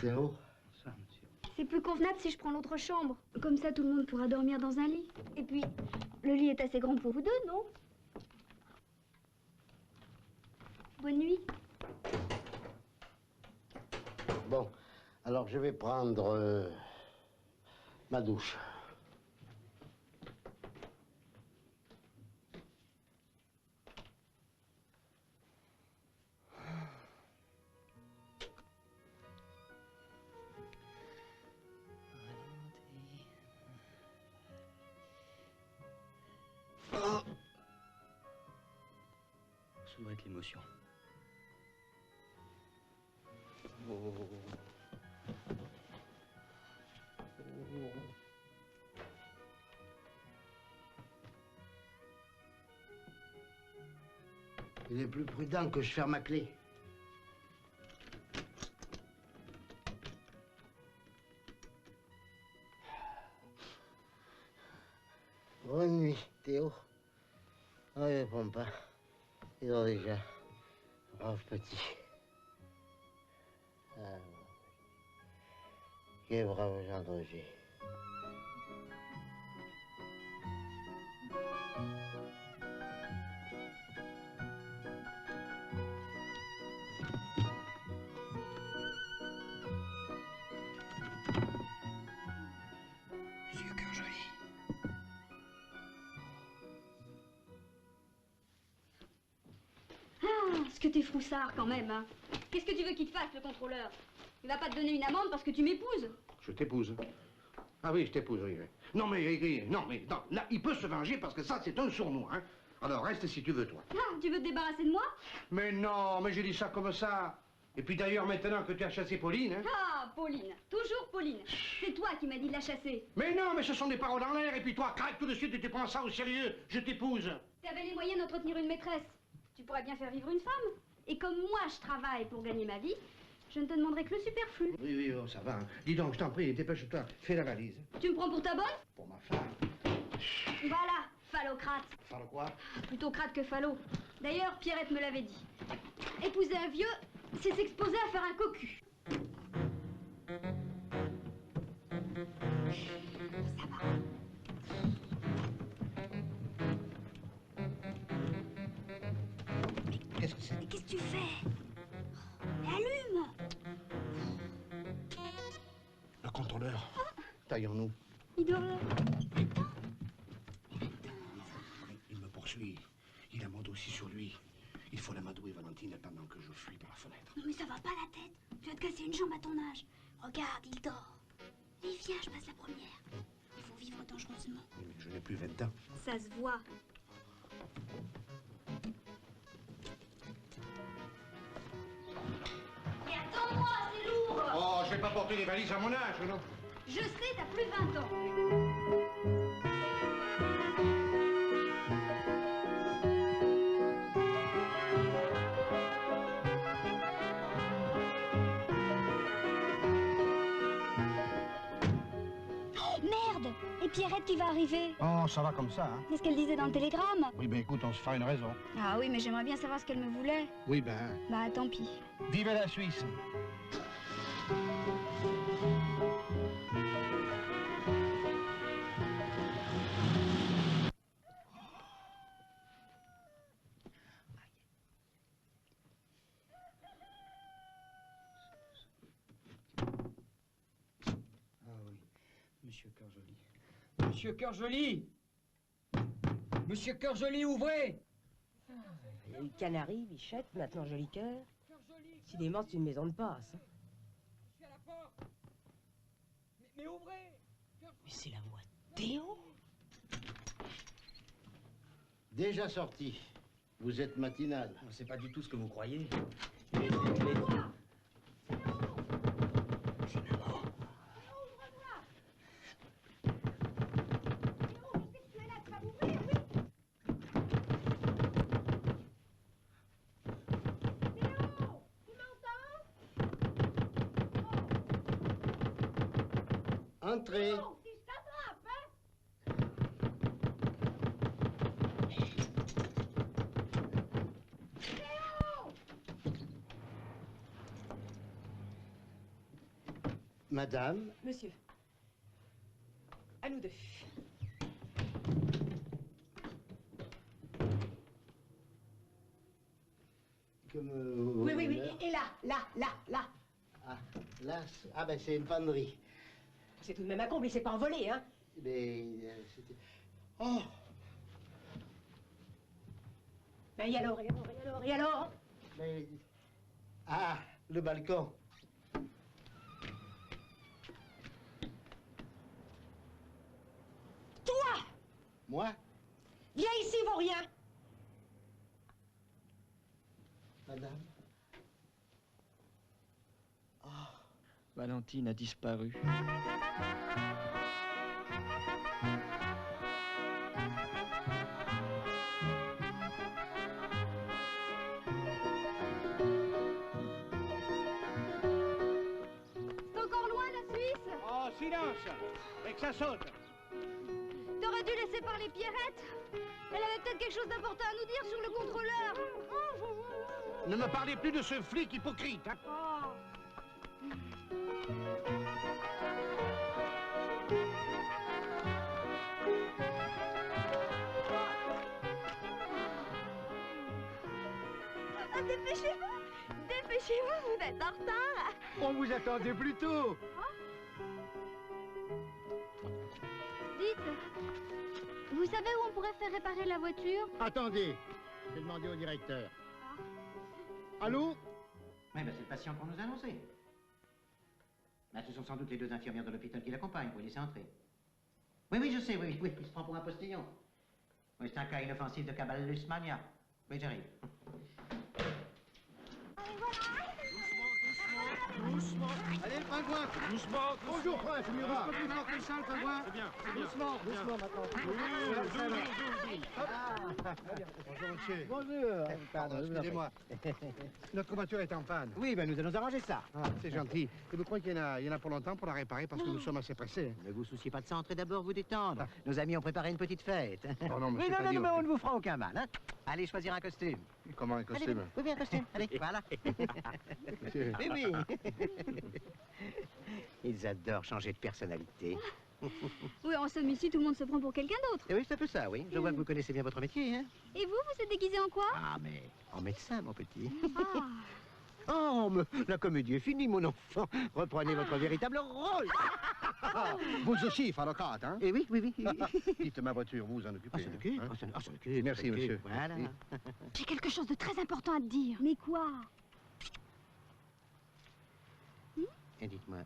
Théo? Bonsoir, monsieur. C'est plus convenable si je prends l'autre chambre. Comme ça, tout le monde pourra dormir dans un lit. Et puis, le lit est assez grand pour vous deux, non? Bonne nuit. Bon, alors je vais prendre ma douche. Ça doit être l'émotion. Il est plus prudent que je ferme ma clé. Bonne nuit, Théo. Oh, il répond pas. Il dort déjà. Brave petit. Ah, quel brave gendre j'ai. Monsieur Cœurjoli. Ah, ce que t'es froussard quand même, hein. Qu'est-ce que tu veux qu'il te fasse, le contrôleur? Il va pas te donner une amende parce que tu m'épouses. Je t'épouse. Ah oui, je t'épouse, oui. Non, mais non, là, il peut se venger parce que ça, c'est un sournois, hein. Alors, reste si tu veux, toi. Ah, tu veux te débarrasser de moi? Mais non, mais j'ai dit ça comme ça. Et puis d'ailleurs, maintenant que tu as chassé Pauline, hein. Ah, Pauline, toujours Pauline. C'est toi qui m'as dit de la chasser. Mais non, mais ce sont des paroles en l'air. Et puis toi, craque tout de suite et tu prends ça au sérieux. Je t'épouse. T'avais les moyens d'entretenir une maîtresse. Tu pourrais bien faire vivre une femme. Et comme moi, je travaille pour gagner ma vie, je ne te demanderai que le superflu. Oui, oui, oh, ça va. Hein. Dis donc, je t'en prie, dépêche-toi. Fais la valise. Tu me prends pour ta bonne? Pour ma femme. Voilà, phallocrate. Faire quoi? Plutôt crate que phallot. D'ailleurs, Pierrette me l'avait dit. Épouser un vieux, c'est s'exposer à faire un cocu. Ça va. Qu'est-ce que c'est? Mais qu'est-ce que tu fais? Mais allume! Le contrôleur. Taillons-nous. Il doit... Attends. lui. Il a mon dossier sur lui. Il faut l'amadouer, Valentine, pendant que je fuis par la fenêtre. Non mais ça va pas la tête. Tu vas te casser une jambe à ton âge. Regarde, il dort. Allez, viens, je passe la première. Il faut vivre dangereusement. Oui, mais je n'ai plus 20 ans. Ça se voit. Mais attends-moi, c'est lourd. Oh, je vais pas porter des valises à mon âge, non? Je sais, t'as plus 20 ans. Merde! Et Pierrette qui va arriver. Oh, ça va comme ça, hein? C'est ce qu'elle disait dans le télégramme. Oui, ben écoute, on se fera une raison. Ah oui, mais j'aimerais bien savoir ce qu'elle me voulait. Oui, ben... Bah tant pis. Vive la Suisse! Monsieur Cœur-Joli. Monsieur Cœur-Joli! Monsieur Cœur-Joli, ouvrez! Il y a eu Canary, Bichette, maintenant Joli Cœur. Décidément, c'est une maison de passe. Je suis à la porte! Mais ouvrez! Mais c'est la voix de Théo! Déjà sorti. Vous êtes matinal. C'est pas du tout ce que vous croyez. Entrez. Madame. Monsieur. À nous deux. Comme, Oui, oui, oui. Et là. Ah, là, ah ben c'est une pannerie. C'est tout de même un comble, il s'est pas envolé, hein? Mais c'était... Oh! Ben, et alors? Mais... Ah, le balcon. Toi! Moi? Viens ici, vaurien! Madame? Valentine a disparu. C'est encore loin, la Suisse? Oh, silence! Et que ça saute! T'aurais dû laisser parler Pierrette. Elle avait peut-être quelque chose d'important à nous dire sur le contrôleur. Ne me parlez plus de ce flic hypocrite, hein? Ah, dépêchez-vous, vous êtes en retard. On vous attendait plus tôt. Dites, vous savez où on pourrait faire réparer la voiture? Attendez, je vais demander au directeur. Allô? Oui, ben c'est le patient qu'on nous a annoncé. Ben, ce sont sans doute les 2 infirmières de l'hôpital qui l'accompagnent, vous laissez entrer. Oui, je sais, oui, il se prend pour un postillon. Oui, c'est un cas inoffensif de caballus mania. Oui, j'arrive. Doucement. Allez, le pingouin. Doucement. Bonjour, prince Murat. Plus fort que ça, le pingouin. C'est bien. Doucement maintenant. Bonjour, monsieur. Bonjour. Pardon, excusez-moi. Notre voiture est en panne. Oui, ben nous allons arranger ça. Ah, c'est gentil. Et vous croyez qu'il y en a pour longtemps pour la réparer parce que nous sommes assez pressés? Ne vous souciez pas de ça, entrez d'abord vous détendre. Nos amis ont préparé une petite fête. Oh non, mais oui, c'est pas dit, mais on ne vous fera aucun mal. Hein. Allez choisir un costume. Comment un costume? Allez, oui, un costume. Allez, voilà. Monsieur. Oui. Ils adorent changer de personnalité. Oui, en somme, ici, tout le monde se prend pour quelqu'un d'autre. Et oui, c'est un peu ça, oui. Je vois que vous connaissez bien votre métier, hein. Et vous, vous êtes déguisé en quoi? Ah, mais en médecin, mon petit. Ah. Oh, mais la comédie est finie, mon enfant. Reprenez votre véritable rôle. Vous aussi, il faut le cadre, hein? Eh oui, oui, oui. Dites ma voiture, vous vous en occupez. Ah, s'en occupe, hein? s'en occupe. Merci, monsieur. Voilà. J'ai quelque chose de très important à te dire. Mais quoi? Et dites-moi,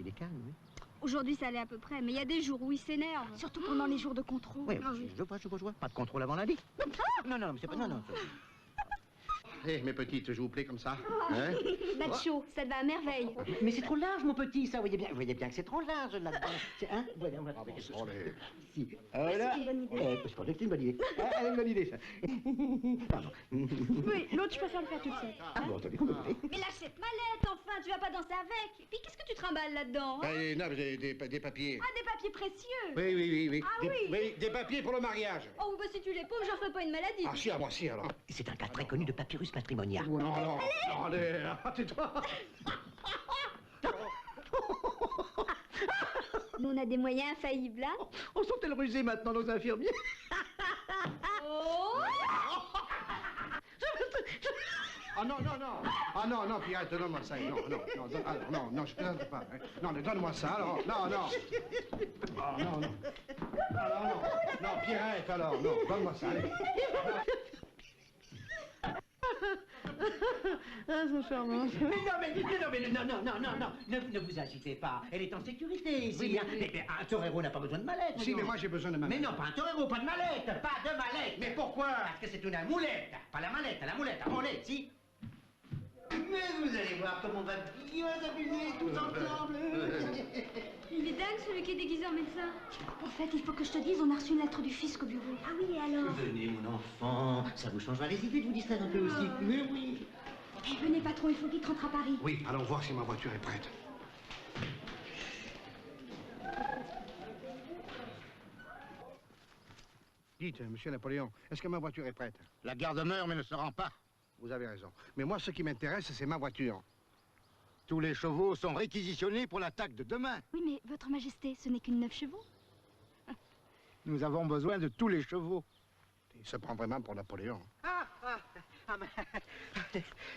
il est calme, oui? Aujourd'hui, ça allait à peu près, mais il y a des jours où il s'énerve. Surtout pendant les jours de contrôle. Oui, je vois. Pas de contrôle avant lundi. Non, mais c'est pas... Non. Eh, mes petites, je vous plais comme ça? Hein? Nacho, ça te va à merveille. Mais c'est trop large, mon petit, ça. Vous voyez bien que c'est trop large, là-dedans. Hein? Voilà, on va... Si. Voilà. Je pensais que c'était une bonne idée. C'est une bonne idée, ça. Pardon. Oui, l'autre, je préfère le faire toute seule. Ah bon, attendez, vous me voulez. Mais lâche cette mallette, enfin, tu vas pas danser avec. Et puis, qu'est-ce que tu trimbales là-dedans? Hein? Non, des papiers. Ah, des papiers précieux. Oui. Ah oui. Des papiers pour le mariage. Oh, bah si tu les pauvres, j'en ferai pas une maladie. Ah si, à moi si, alors. C'est un cas très connu de papyrus matrimonial. Oh, non, allez, tais-toi. Nous, on a des moyens infaillibles, hein? Oh, sont-elles rusées maintenant, nos infirmiers? Oh! Ah non, Pierrette, donne-moi ça. Non, je plaisante pas. Hein. Non, donne-moi ça, alors. Non. Oh, non, Pierrette, alors. Non, donne-moi ça, allez. Ah, c'est charmant. Non, ne vous agitez pas. Elle est en sécurité ici. Oui, hein. Mais un torero n'a pas besoin de mallette. Si, mais moi j'ai besoin de mallette. Mais non, pas un torero, pas de mallette. Pas de mallette. Mais pourquoi? Parce que c'est une amoulette. Pas la mallette, la moulette. La moulette, si. Mais vous allez voir comment on va bien s'amuser tous ensemble. Il est dingue, celui qui est déguisé en médecin. En fait, il faut que je te dise, on a reçu une lettre du fisc au bureau. Ah oui, et alors? Venez, mon enfant. Ça vous changera les idées de vous distraire un peu aussi. Mais oui. Eh, venez, patron, il faut qu'il rentre à Paris. Oui, allons voir si ma voiture est prête. Dites, monsieur Napoléon, est-ce que ma voiture est prête? La garde meurt mais ne se rend pas. Vous avez raison. Mais moi, ce qui m'intéresse, c'est ma voiture. Tous les chevaux sont réquisitionnés pour l'attaque de demain. Oui, mais votre majesté, ce n'est qu'une 9 chevaux. Nous avons besoin de tous les chevaux. Il se prend vraiment pour Napoléon.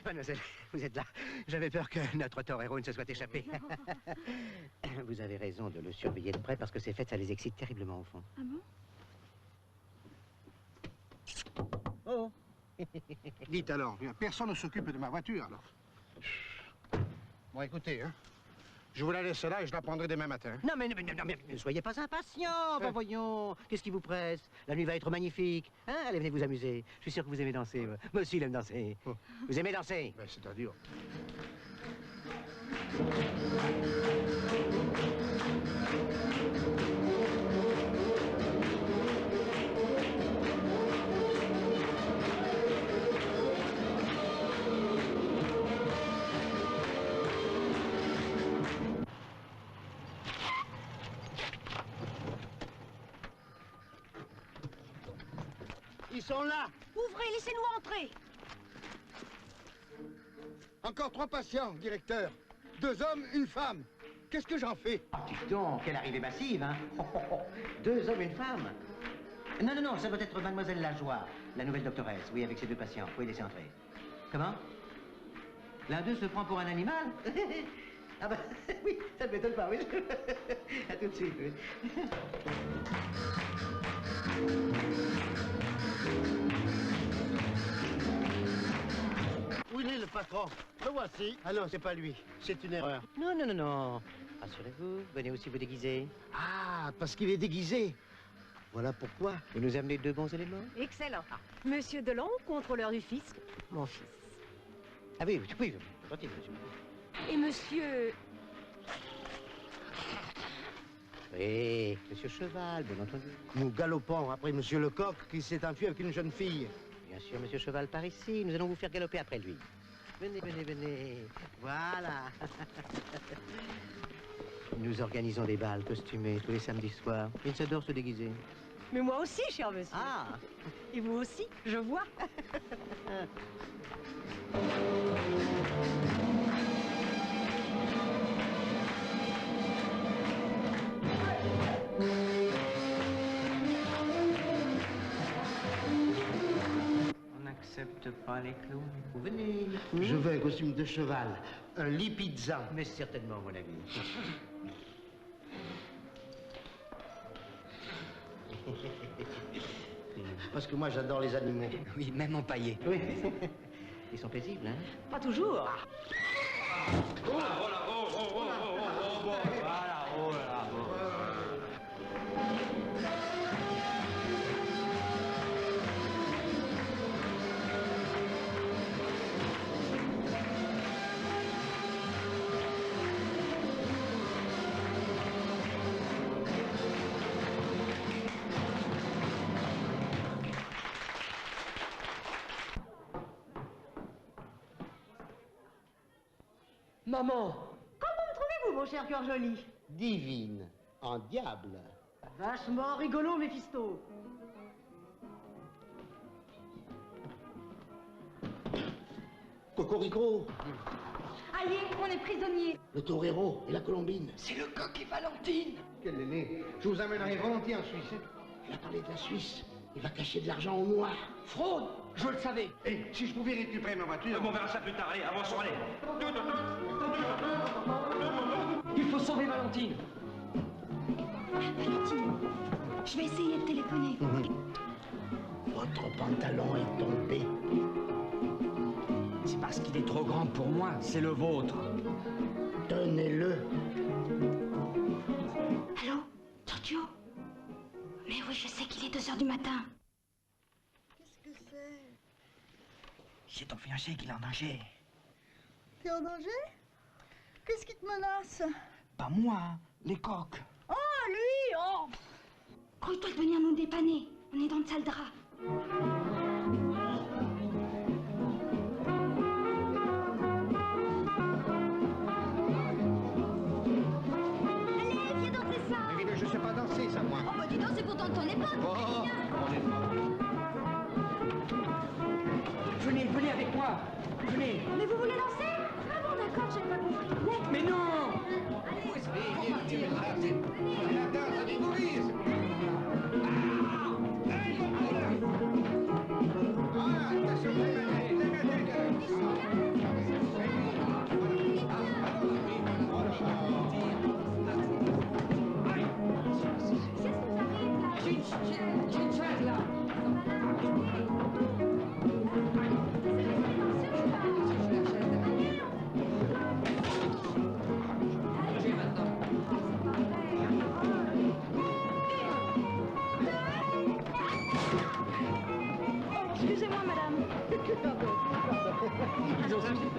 Mademoiselle, vous êtes là. J'avais peur que notre torero ne se soit échappé. Vous avez raison de le surveiller de près parce que ces fêtes, ça les excite terriblement au fond. Ah bon? Oh. Dites alors, personne ne s'occupe de ma voiture, alors. Bon, écoutez, hein, je vous la laisse là et je la prendrai demain matin. Non, mais ne soyez pas impatient. Ben voyons, qu'est-ce qui vous presse? La nuit va être magnifique. Hein? Allez, venez vous amuser. Je suis sûr que vous aimez danser. Moi aussi, il aime danser. Oh. Vous aimez danser? Ben, c'est-à-dire... Ils sont là. Ouvrez, laissez-nous entrer. Encore 3 patients, directeur. 2 hommes, 1 femme. Qu'est-ce que j'en fais? Dis donc, quelle arrivée massive, hein? 2 hommes, 1 femme. Non, ça doit être mademoiselle Lajoie, la nouvelle doctoresse. Oui, avec ses 2 patients. Vous pouvez laisser entrer. Comment? L'un d'eux se prend pour un animal? Ah bah, oui, ça ne m'étonne pas, oui. À tout de suite, oui. Où il est le patron? Le voici. Ah non, c'est pas lui. C'est une erreur. Non. Rassurez-vous, venez aussi vous déguiser. Ah, parce qu'il est déguisé. Voilà pourquoi. Vous nous amenez 2 bons éléments? Excellent. Monsieur Delon, contrôleur du fisc. Mon fils. Ah oui, gentil, monsieur. Et monsieur... Oui, monsieur Cheval, bien entendu. Nous galopons après monsieur Lecoq qui s'est enfui avec une jeune fille. Bien sûr, monsieur Cheval, par ici. Nous allons vous faire galoper après lui. Venez. Voilà. Nous organisons des bals costumés tous les samedis soirs. Ils s'adorent se déguiser. Mais moi aussi, cher monsieur. Ah. Et vous aussi, je vois. On n'accepte pas les clowns. Vous venez. Je veux un costume de cheval, un lit pizza. Mais certainement, mon ami. Parce que moi, j'adore les animaux. Oui, même empaillés. Oui. Ils sont paisibles, hein? Pas toujours. Maman! Comment me trouvez-vous, mon cher cœur joli? Divine. En diable. Vachement rigolo, Méphisto. Cocorico, Allez, on est prisonniers. le torero et la colombine. C'est le coq et Valentine. Quel aîné. Je vous amènerai volontiers en Suisse. Il a parlé de la Suisse. Il va cacher de l'argent au noir. Fraude! Je le savais! Et si je pouvais récupérer ma voiture... On verra ça plus tard, allez, avançons, allez. Il faut sauver Valentine! Valentine, je vais essayer de téléphoner. Votre pantalon est tombé. C'est parce qu'il est trop grand pour moi, c'est le vôtre. Tenez-le. Allô, Giorgio? Mais oui, je sais qu'il est 2 heures du matin. Qu'est-ce que c'est? C'est ton fiancé qui est en danger. T'es en danger? Qu'est-ce qui te menace? Pas moi, les coqs. Oh, lui! Oh! Oh, ils doivent venir nous dépanner. On est dans le sale drap. Allez, viens danser ça. Mais je sais pas danser, ça, moi. Oh, bah dis donc, c'est pourtant de ton époque. Oh. Venez, venez avec moi! Venez! Mais vous voulez danser? Ah bon, d'accord, j'ai pas compris. Mais non! La danse des gorilles. J'ai une chaise là! Excusez-moi, madame.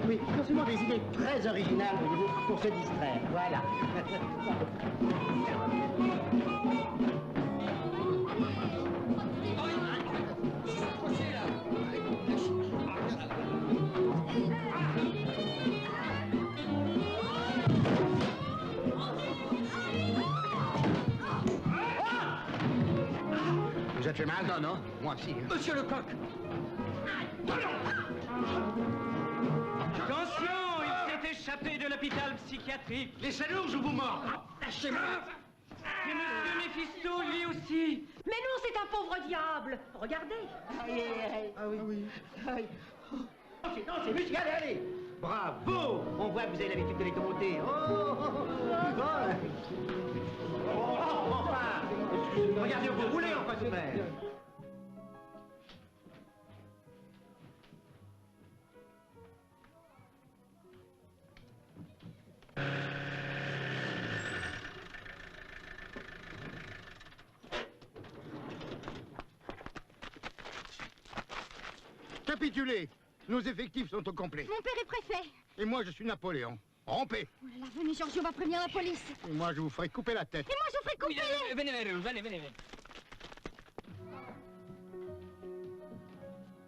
Oui, ils ont souvent des idées très originales, voyez-vous, pour se distraire. Voilà. Vous êtes fait mal? Non, non. Moi aussi. Hein. Monsieur Lecoq! Attention, il s'est échappé de l'hôpital psychiatrique. Laissez-le ou je vous mords. Lâchez-moi. Et monsieur Méphisto, lui aussi. Mais non, c'est un pauvre diable. Regardez. Aïe, aïe, aïe. Ah oui. Aïe. Non, c'est musical, allez. Bravo. On voit que vous avez l'habitude de les commenter. Enfin. Regardez, vous roulez en face de mer. Capitulez. Nos effectifs sont au complet. Mon père est préfet. Et moi, je suis Napoléon. Rompez. Oh là là, venez, Giorgio va prévenir la police. Et moi, je vous ferai couper la tête. Et moi, je vous ferai couper. Venez.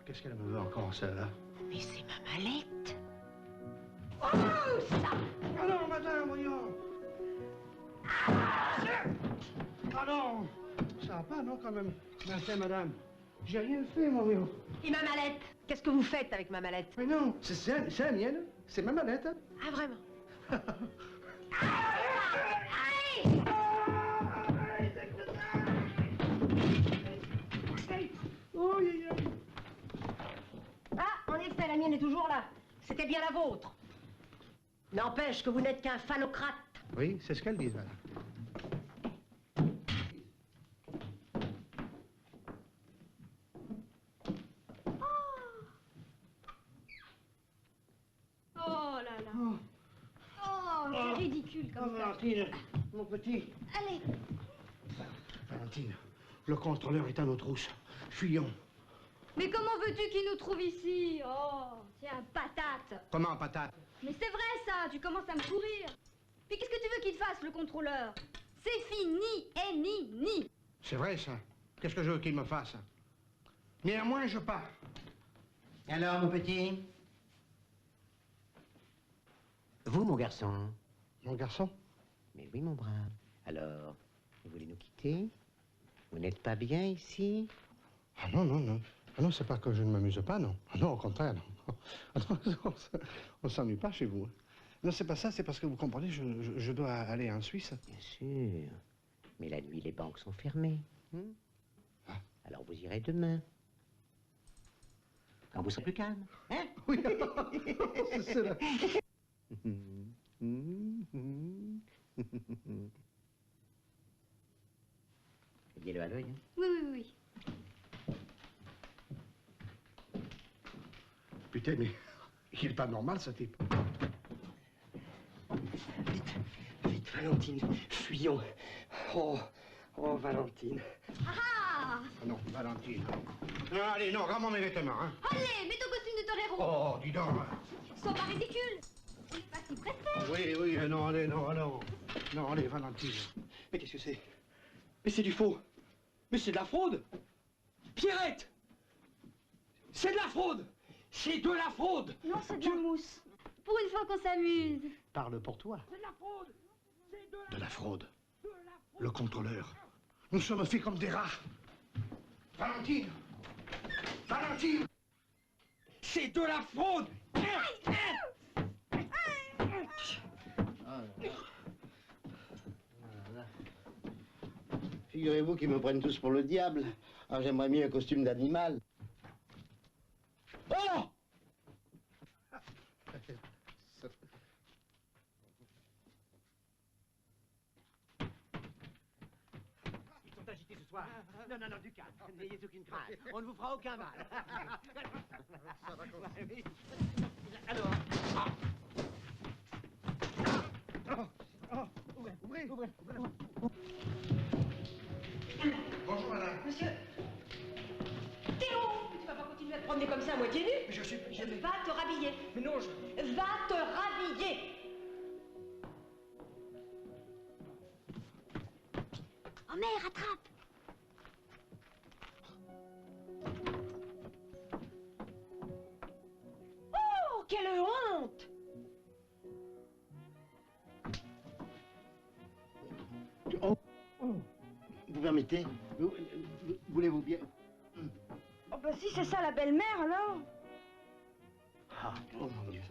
Qu'est-ce qu'elle me veut encore, celle-là? Mais c'est ma mallette. Oh, ça! Ah non, madame, voyons. Ah non! Ça va pas, non, quand même. Merci, madame. J'ai rien fait, mon voyons. Et ma mallette? Qu'est-ce que vous faites avec ma mallette? Mais non, c'est la mienne. C'est ma mallette. Ah, vraiment? Ah, en effet, la mienne est toujours là. C'était bien la vôtre. N'empêche que vous n'êtes qu'un phallocrate. Oui, c'est ce qu'elle dit, madame. comme ça. Valentine, mon petit. Allez. Valentine, le contrôleur est à nos trousses. Fuyons. Mais comment veux-tu qu'il nous trouve ici? Oh, tiens, patate. Comment, patate? Mais c'est vrai ça, tu commences à me courir. Puis qu'est-ce que tu veux qu'il fasse, le contrôleur? C'est fini et ni. C'est vrai ça. Qu'est-ce que je veux qu'il me fasse? Néanmoins, je pars. Et alors, mon petit? Vous, mon garçon? Mon garçon? Mais oui, mon brave. Alors, vous voulez nous quitter? Vous n'êtes pas bien ici? Ah non, non, non. Ah non, c'est pas que je ne m'amuse pas, non. Ah non, au contraire, non. Ah non, on s'ennuie pas chez vous. Non, c'est pas ça, c'est parce que vous comprenez, je dois aller en Suisse. Bien sûr. Mais la nuit, les banques sont fermées. Alors vous irez demain. Quand vous serez plus calme. Hein? Oui, c'est là. Dis-le à l'œil. Hein? Oui. Putain, mais il est pas normal, ce type. Vite, Valentine, fuyons. Oh, Valentine. Ah! Non, Valentine. Non, allez, non, rends-moi mes vêtements, hein. Allez, mets ton costume de torero. Oh, dis donc. Sois pas ridicule. C'est pas si pressé. Oui, non, allez, non. Non, allez, Valentine. Mais qu'est-ce que c'est? Mais c'est du faux. Mais c'est de la fraude. Pierrette! C'est de la fraude! C'est de la fraude! Non, c'est de la mousse. Pour une fois qu'on s'amuse. Parle pour toi. C'est de la fraude! De la fraude. Le contrôleur. Nous sommes faits comme des rats. Valentine! C'est de la fraude! Figurez-vous qu'ils me prennent tous pour le diable. Ah, j'aimerais mieux un costume d'animal. Oh! Ils sont agités ce soir. Non, du calme. N'ayez aucune crainte. On ne vous fera aucun mal. Ça va continuer. Alors. Ouvrez. Bonjour, madame. Monsieur... Théo! Tu vas pas continuer à te promener comme ça à moitié nu? Je suis... Va te rhabiller. Mais non, Va te rhabiller. Oh mère, attrape! Oh, quelle honte! Oh. Vous permettez? Voulez-vous bien? Oh bah si c'est ça la belle-mère alors. Ah, oh mon Dieu.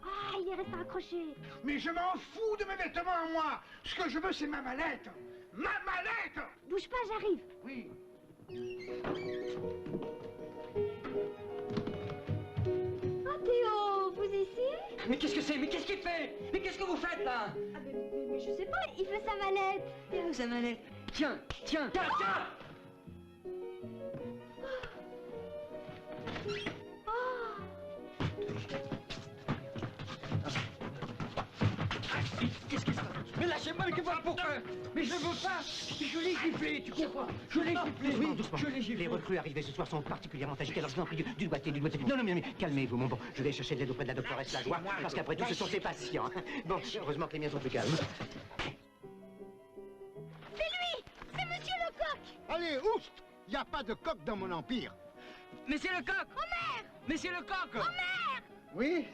Ah, il est resté accroché. Mais je m'en fous de mes vêtements, moi. Ce que je veux, c'est ma mallette. Ma mallette! Bouge pas, j'arrive. Oui. Ah, Théo, vous ici? Mais qu'est-ce que c'est? Mais qu'est-ce qu'il fait? Mais qu'est-ce que vous faites là? Ah, mais je sais pas, il fait sa mallette. Il a sa mallette. Tiens! Qu'est-ce qui se passe? Mais lâchez-moi, mais pourquoi? Mais je veux pas! Je l'ai giflé, tu comprends? Je l'ai giflé! Oui, doucement. Je l'ai giflé. Les recrues arrivés ce soir sont particulièrement agités, alors je vous en prie, du doigté. Non, mais calmez-vous, mon bon. Je vais chercher de l'aide auprès de la doctoresse Lajoie, parce qu'après tout, ce sont ses patients. Bon, heureusement que les miens sont plus calmes. C'est lui! C'est Monsieur Lecoq! Allez, ouf! Il n'y a pas de coq dans mon empire. Mais c'est le coq! Homer! Mais c'est le coq! Homer! Oui?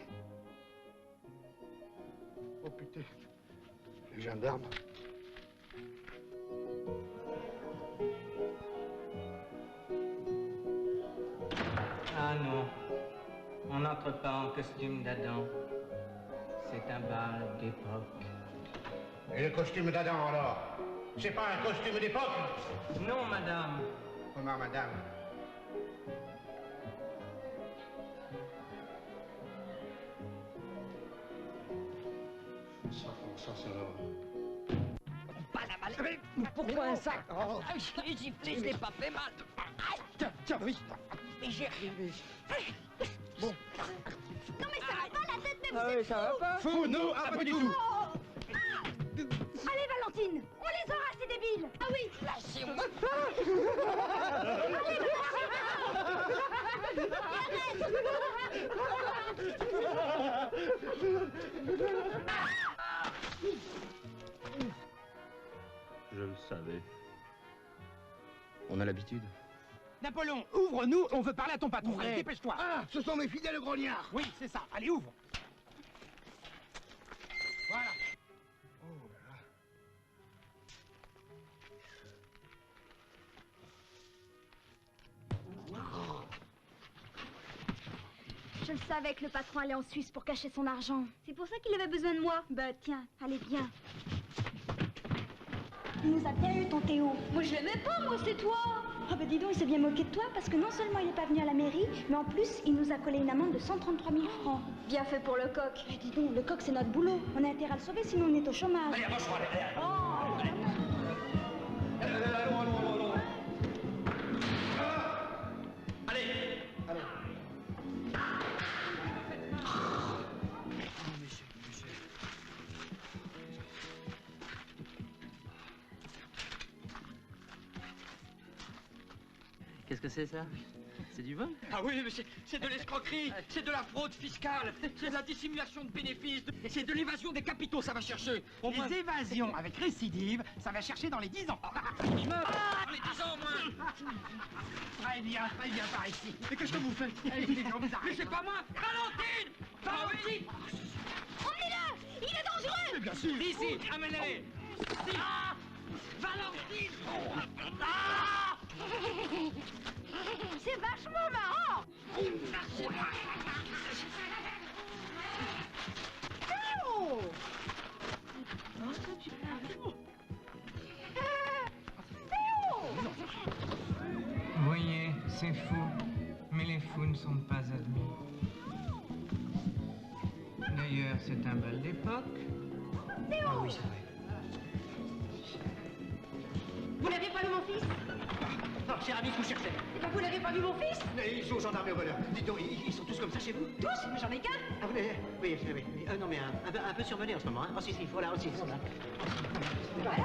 Oh putain. Les gendarmes. Ah non, on n'entre pas en costume d'Adam. C'est un bal d'époque. Et le costume d'Adam, alors? C'est pas un costume d'époque? Non, madame. Comment, madame? Ça, c'est là. Pas la mallette! Mais pourquoi un sac? Oh. Je l'ai giflé, je l'ai pas fait mal! Tiens, oui. Mais j'ai rien vu. Bon. Non mais ça va pas la tête même! Ah oui, ça va pas? Fou, non, pas du tout. Allez, Valentine, on les aura, ces débiles. Ah oui. Lâchez-moi. Je le savais. On a l'habitude. Napoléon, ouvre-nous, on veut parler à ton patron. Allez, dépêche-toi. Ah, ce sont mes fidèles grognards. Oui, c'est ça. Allez, ouvre. Voilà. Je le savais que le patron allait en Suisse pour cacher son argent. C'est pour ça qu'il avait besoin de moi. Bah tiens, allez, viens. Il nous a bien eu, ton Théo. Moi, je l'aimais pas, moi, c'est toi. Ah bah dis donc, il s'est bien moqué de toi parce que non seulement il n'est pas venu à la mairie, mais en plus, il nous a collé une amende de 133 000 francs. Bien fait pour le coq. Eh, dis donc, le coq, c'est notre boulot. On a intérêt à le sauver, sinon on est au chômage. Allez, avance, allez. Qu'est-ce que c'est ça? C'est du vol? Ah oui, mais c'est de l'escroquerie, c'est de la fraude fiscale, c'est de la dissimulation de bénéfices, c'est de l'évasion des capitaux, ça va chercher. Au moins... Les évasions avec récidive, ça va chercher dans les 10 ans. Minimum, les 10 ans au moins. Très bien, par ici. Mais qu'est-ce que vous faites? Mais c'est pas moi. Valentine! Valentine! Emmenez-le! Il est dangereux! Mais bien sûr! Ici, amenez-les! Ah! Valentine! Ah! C'est vachement marrant! Théo! Vous voyez, c'est fou. Mais les fous ne sont pas admis. D'ailleurs, c'est un bal d'époque. Théo! Ah oui, c'est vrai. Vous n'avez pas vu mon fils? Non, cher ami, vous cherchez. Eh ben, vous n'avez pas vu mon fils? Ils sont gendarmes au voleur. Dites donc, ils sont tous comme ça chez vous? Tous? Mais j'en ai qu'un. Ah, vous l'avez? Oui. Non, mais un peu surmené en ce moment. Hein. Oh, si, voilà, aussi, voilà. Voilà.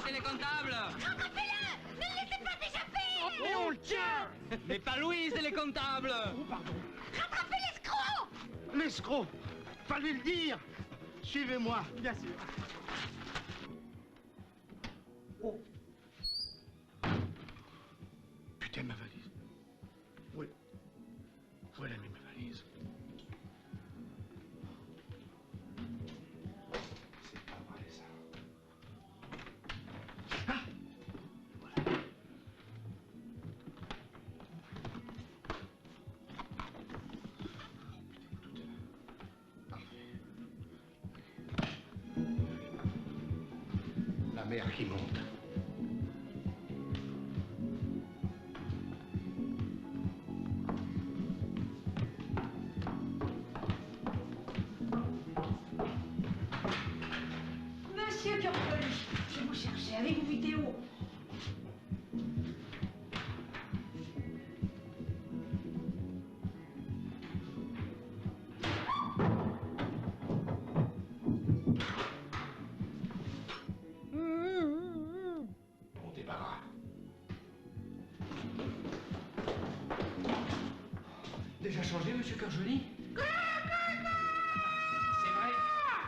C'est les comptables! Rattrapez-le! Ne le laissez pas s'échapper! Mais on le tient! Mais pas Louise et les comptables! Oh, pardon. Rattrapez l'escroc! L'escroc. Fallait le dire. Suivez-moi. Bien sûr. Oh. Putain, ma valise. Oui. Voilà ma valise. C'est pas vrai, ça. Ah! Voilà. Parfait. La mer qui monte. Monsieur Curpoli, je vous cherchais. Avez-vous vu Théo? Bon débarras. Déjà changé, monsieur Curjoli? C'est vrai.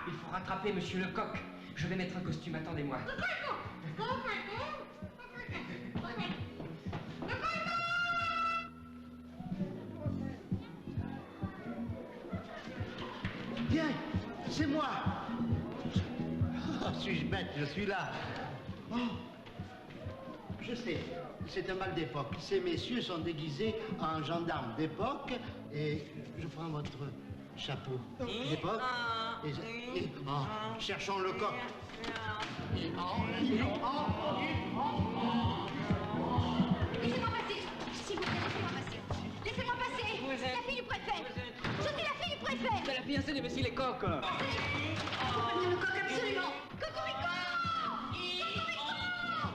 Il faut rattraper monsieur Lecoq. Je vais mettre un costume, attendez-moi. Viens, c'est moi. Oh, suis-je bête, je suis là. Oh, je sais, c'est un bal d'époque. Ces messieurs sont déguisés en gendarmes d'époque et je prends votre chapeau d'époque. Cherchons le coq. Laissez-moi passer. S'il vous plaît, laissez-moi passer. Laissez-moi passer. La fille du préfet. Je suis la fille du préfet. C'est la fiancée de monsieur Lecoq! Faut prévenir le coq, absolument. Cocorico!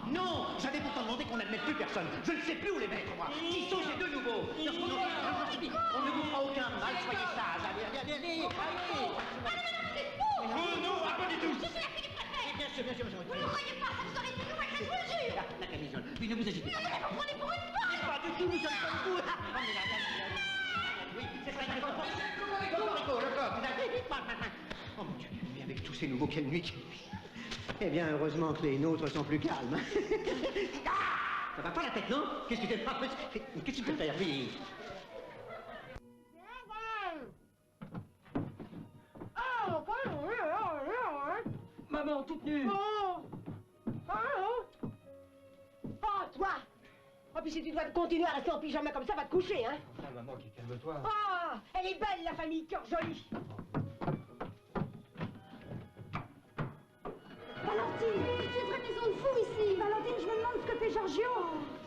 Non, j'avais pourtant demandé qu'on n'admette plus personne. Je ne sais plus où les mettre, moi. Tissot, j'ai deux nouveaux. On ne vous fera aucun mal, soyez sages. Allez. tout. Je suis la fille du préfet. Bien sûr, bien sûr, bien sûr. Vous ne croyez pas, ça vous aurait été nouvelle, je vous le jure. La camisole. Puis ne vous agitez pas. Non, mais vous prenez pour une folle. Pas du tout, nous sommes comme vous. On est là, oui, c'est très très fort. Le coq, vous avez... Oh mon Dieu, mais avec tous ces nouveaux, quelle nuit, quelle nuit. Eh bien, heureusement que les nôtres sont plus calmes. Ah, ça va pas la tête, non? Qu'est-ce que tu fais? Qu'est-ce que tu peux faire? Oui. Maman, toute nue. Oh, toi. Oh, puis si tu dois continuer à rester en pyjama comme ça, va te coucher, hein. Ah, maman, calme-toi. Oh, elle est belle, la famille Cœur Joli. Valentine, c'est une vraie maison de fou ici. Valentine, je me demande ce que fait Giorgio.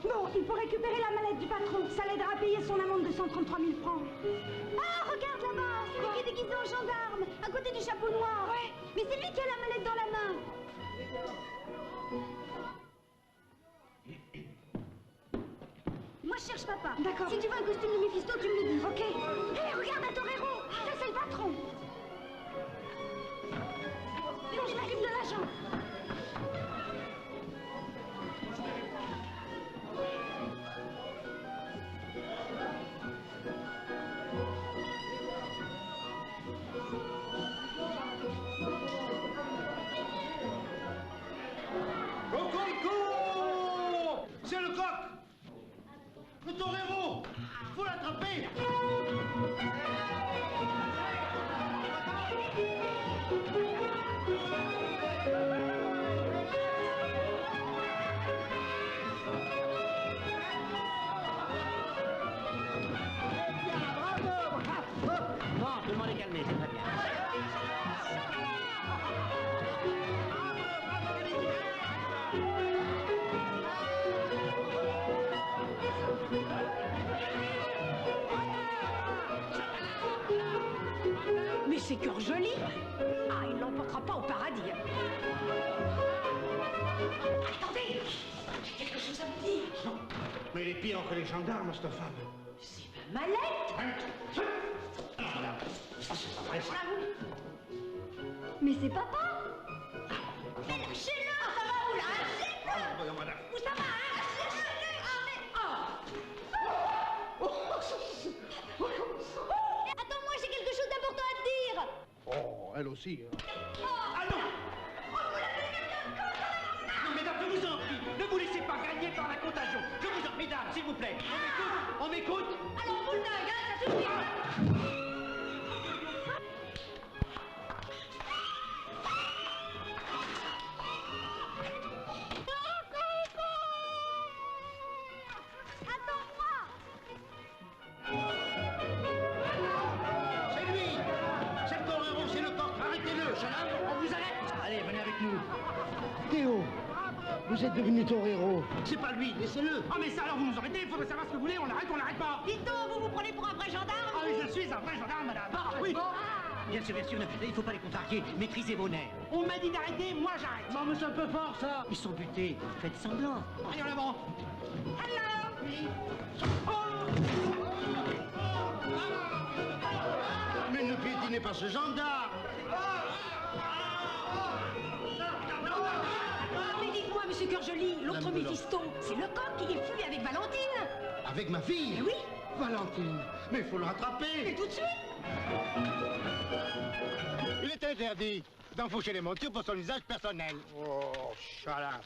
Bon, il faut récupérer la mallette du patron. Ça l'aidera à payer son amende de 133 000 francs. Ah, regarde là-bas, celui qui est déguisé en gendarme, à côté du chapeau noir. Ouais, mais c'est lui qui a la mallette dans la main. Moi, je cherche papa. D'accord. Si tu veux un costume de Méphisto, tu me le dis. Ok. Hé, regarde un torero. Ça, c'est le patron. Non, je m'occupe de l'agent. Coco! C'est le coq! Le torero! Faut l'attraper! Bon, tout le monde est calmé, c'est très bien. Mais c'est Cœur Joli. Ah, il ne l'emportera pas au paradis. Attendez, j'ai quelque chose à vous dire. Mais elle est pire que les gendarmes, cette femme. C'est ma mallette. Mais c'est papa. Mais lâchez-le. Ça va où là? Lâchez-le. Où ça va, hein? Lâchez-le. Ah, mais... Attends, moi j'ai quelque chose d'important à te dire. Oh, elle aussi. Hein. Ah non! Non, mesdames, je vous en prie, ne vous laissez pas gagner par la contagion. Je vous en prie, mesdames, s'il vous plaît. On m'écoute? Alors, boule dingue, hein, ça suffit. C'est lui! C'est le torero, c'est le coq. Arrêtez-le, jeune homme. On vous arrête. Allez, venez avec nous. Théo, vous êtes devenu torero. C'est pas lui, laissez-le. Ah mais ça alors vous nous arrêtez, il faudrait savoir ce que vous voulez, on l'arrête pas. Dites donc, vous vous prenez pour un vrai gendarme? Ah oui, je suis un vrai gendarme, madame. Ah oui. Bien sûr, il ne faut pas les contrarier. Maîtrisez vos nerfs. On m'a dit d'arrêter, moi j'arrête. Non, mais c'est un peu fort, ça. Ils sont butés. Faites semblant. Allez en avant. Hello. Oui. Mais ne piétinez pas ce gendarme. Mais dites-moi, monsieur Cœur Joli, l'autre Méphisto, c'est le coq qui est fui avec Valentine. Avec ma fille? Eh oui. Valentine. Mais il faut le rattraper. Mais tout de suite. Il est interdit d'enfoucher les montures pour son usage personnel. Oh, chalard.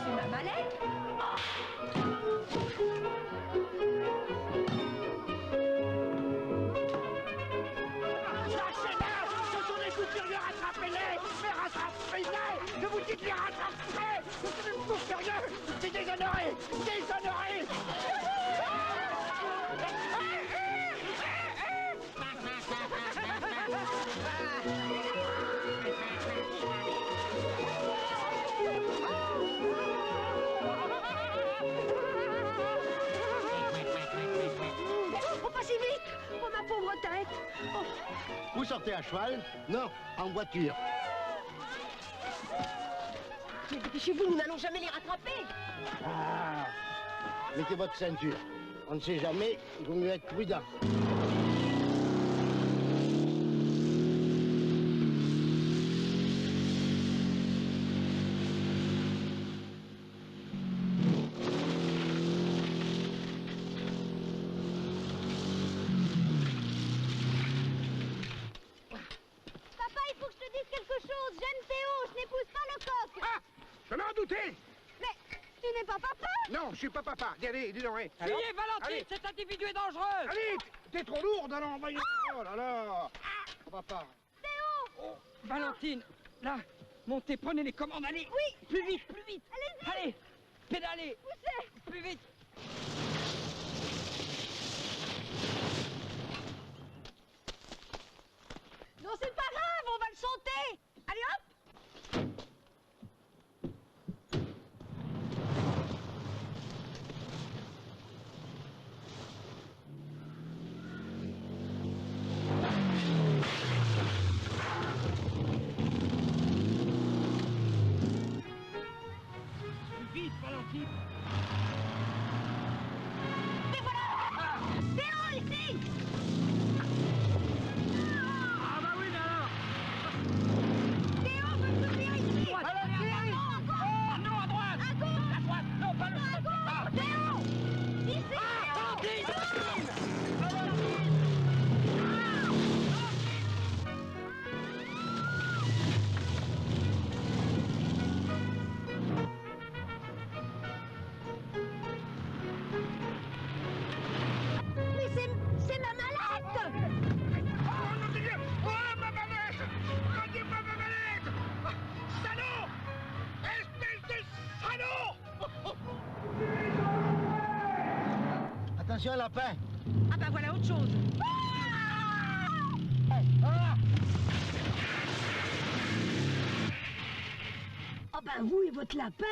C'est ma mallette. Ce sont des coups furieux, rattrapez-les. Mais rattrapez-les. Ne vous dites les rattraper. C'est des coups furieux. C'est déshonoré. Déshonoré. peut-être. Oh. Vous sortez à cheval? Non, en voiture. Mais dépêchez-vous, nous n'allons jamais les rattraper. Ah, mettez votre ceinture. On ne sait jamais, il vaut mieux être prudent. Papa, il faut que je te dise quelque chose. J'aime Théo, je n'épouse pas le coq. Ah, je m'en doutais. Mais tu n'es pas papa? Non, je suis pas papa. Allez, dis donc, hein. Fuyez, Alors Valentine, allez. cet individu est dangereux. Allez, t'es trop lourde, alors, voyons. Oh là là. Papa. Oh, Valentine, là, montez, prenez les commandes, allez. Oui. Plus vite, plus vite. Allez-y. Allez, pédalez. Poussez. Plus vite. Non, c'est pas grave, on va le chanter. Allez, hop. Vite, Valentine. Et voilà. Théo, ici. Ah bah oui, mais alors. Théo veut soutenir ici. Valentine. Oh, non, à droite. À gauche. À droite, non, pas le... À gauche. Théo. Ici. Mais c'est ma mallette. Oh, non, c'est bien. Oh, ma mallette. Rendez-moi ma mallette. Ah, salaud. Espèce de salaud. Attention, lapin. Ah bah voilà autre chose. Ah bah vous et votre lapin.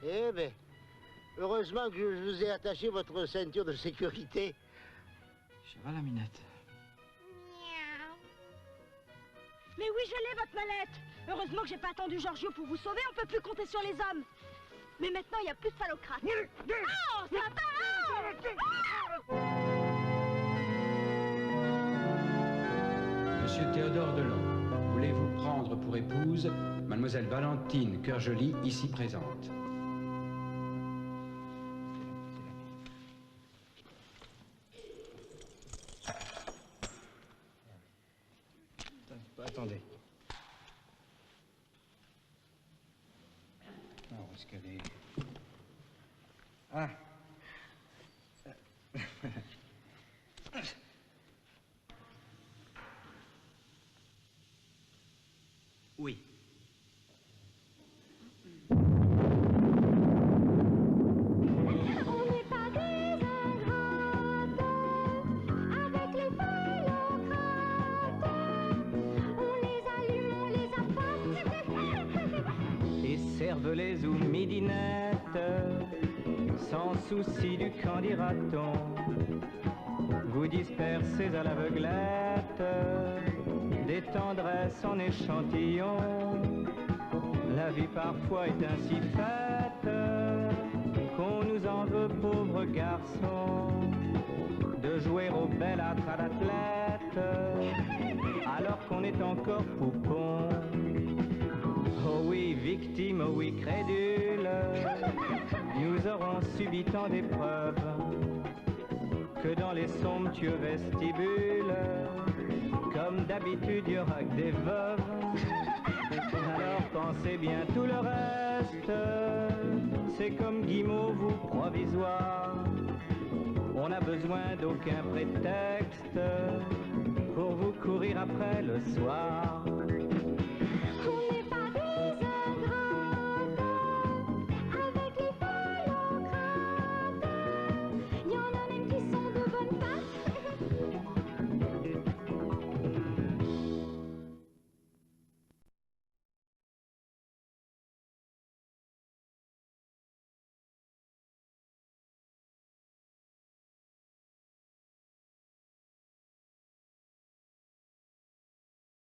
Eh ben, heureusement que je vous ai attaché votre ceinture de sécurité. Ça va, la minette? Mais oui, je l'ai, votre mallette. Heureusement que j'ai pas attendu Giorgio pour vous sauver, on peut plus compter sur les hommes. Mais maintenant, il n'y a plus de phallocrate. Oh, ça va. Monsieur Théodore Delon, voulez-vous prendre pour épouse Mademoiselle Valentine Cœurjoly, ici présente? Attendez. Alors, où est-ce qu'elle est? Ah. Oui. On n'est pas des ingrates avec les phallocrates. On les allume, on les appâte. Et serve-les ou midinettes, sans souci du qu'en dira-t-on. Vous dispersez à l'aveuglette des tendresses en échantillon. La vie parfois est ainsi faite qu'on nous en veut, pauvres garçons, de jouer au bellâtre à l'athlète alors qu'on est encore poupon. Oh oui, victime, oh oui, crédule, nous aurons subi tant d'épreuves que dans les somptueux vestibules, comme d'habitude, il y aura que des veuves. Alors pensez bien, tout le reste, c'est comme guimauve ou provisoire. On n'a besoin d'aucun prétexte pour vous courir après le soir.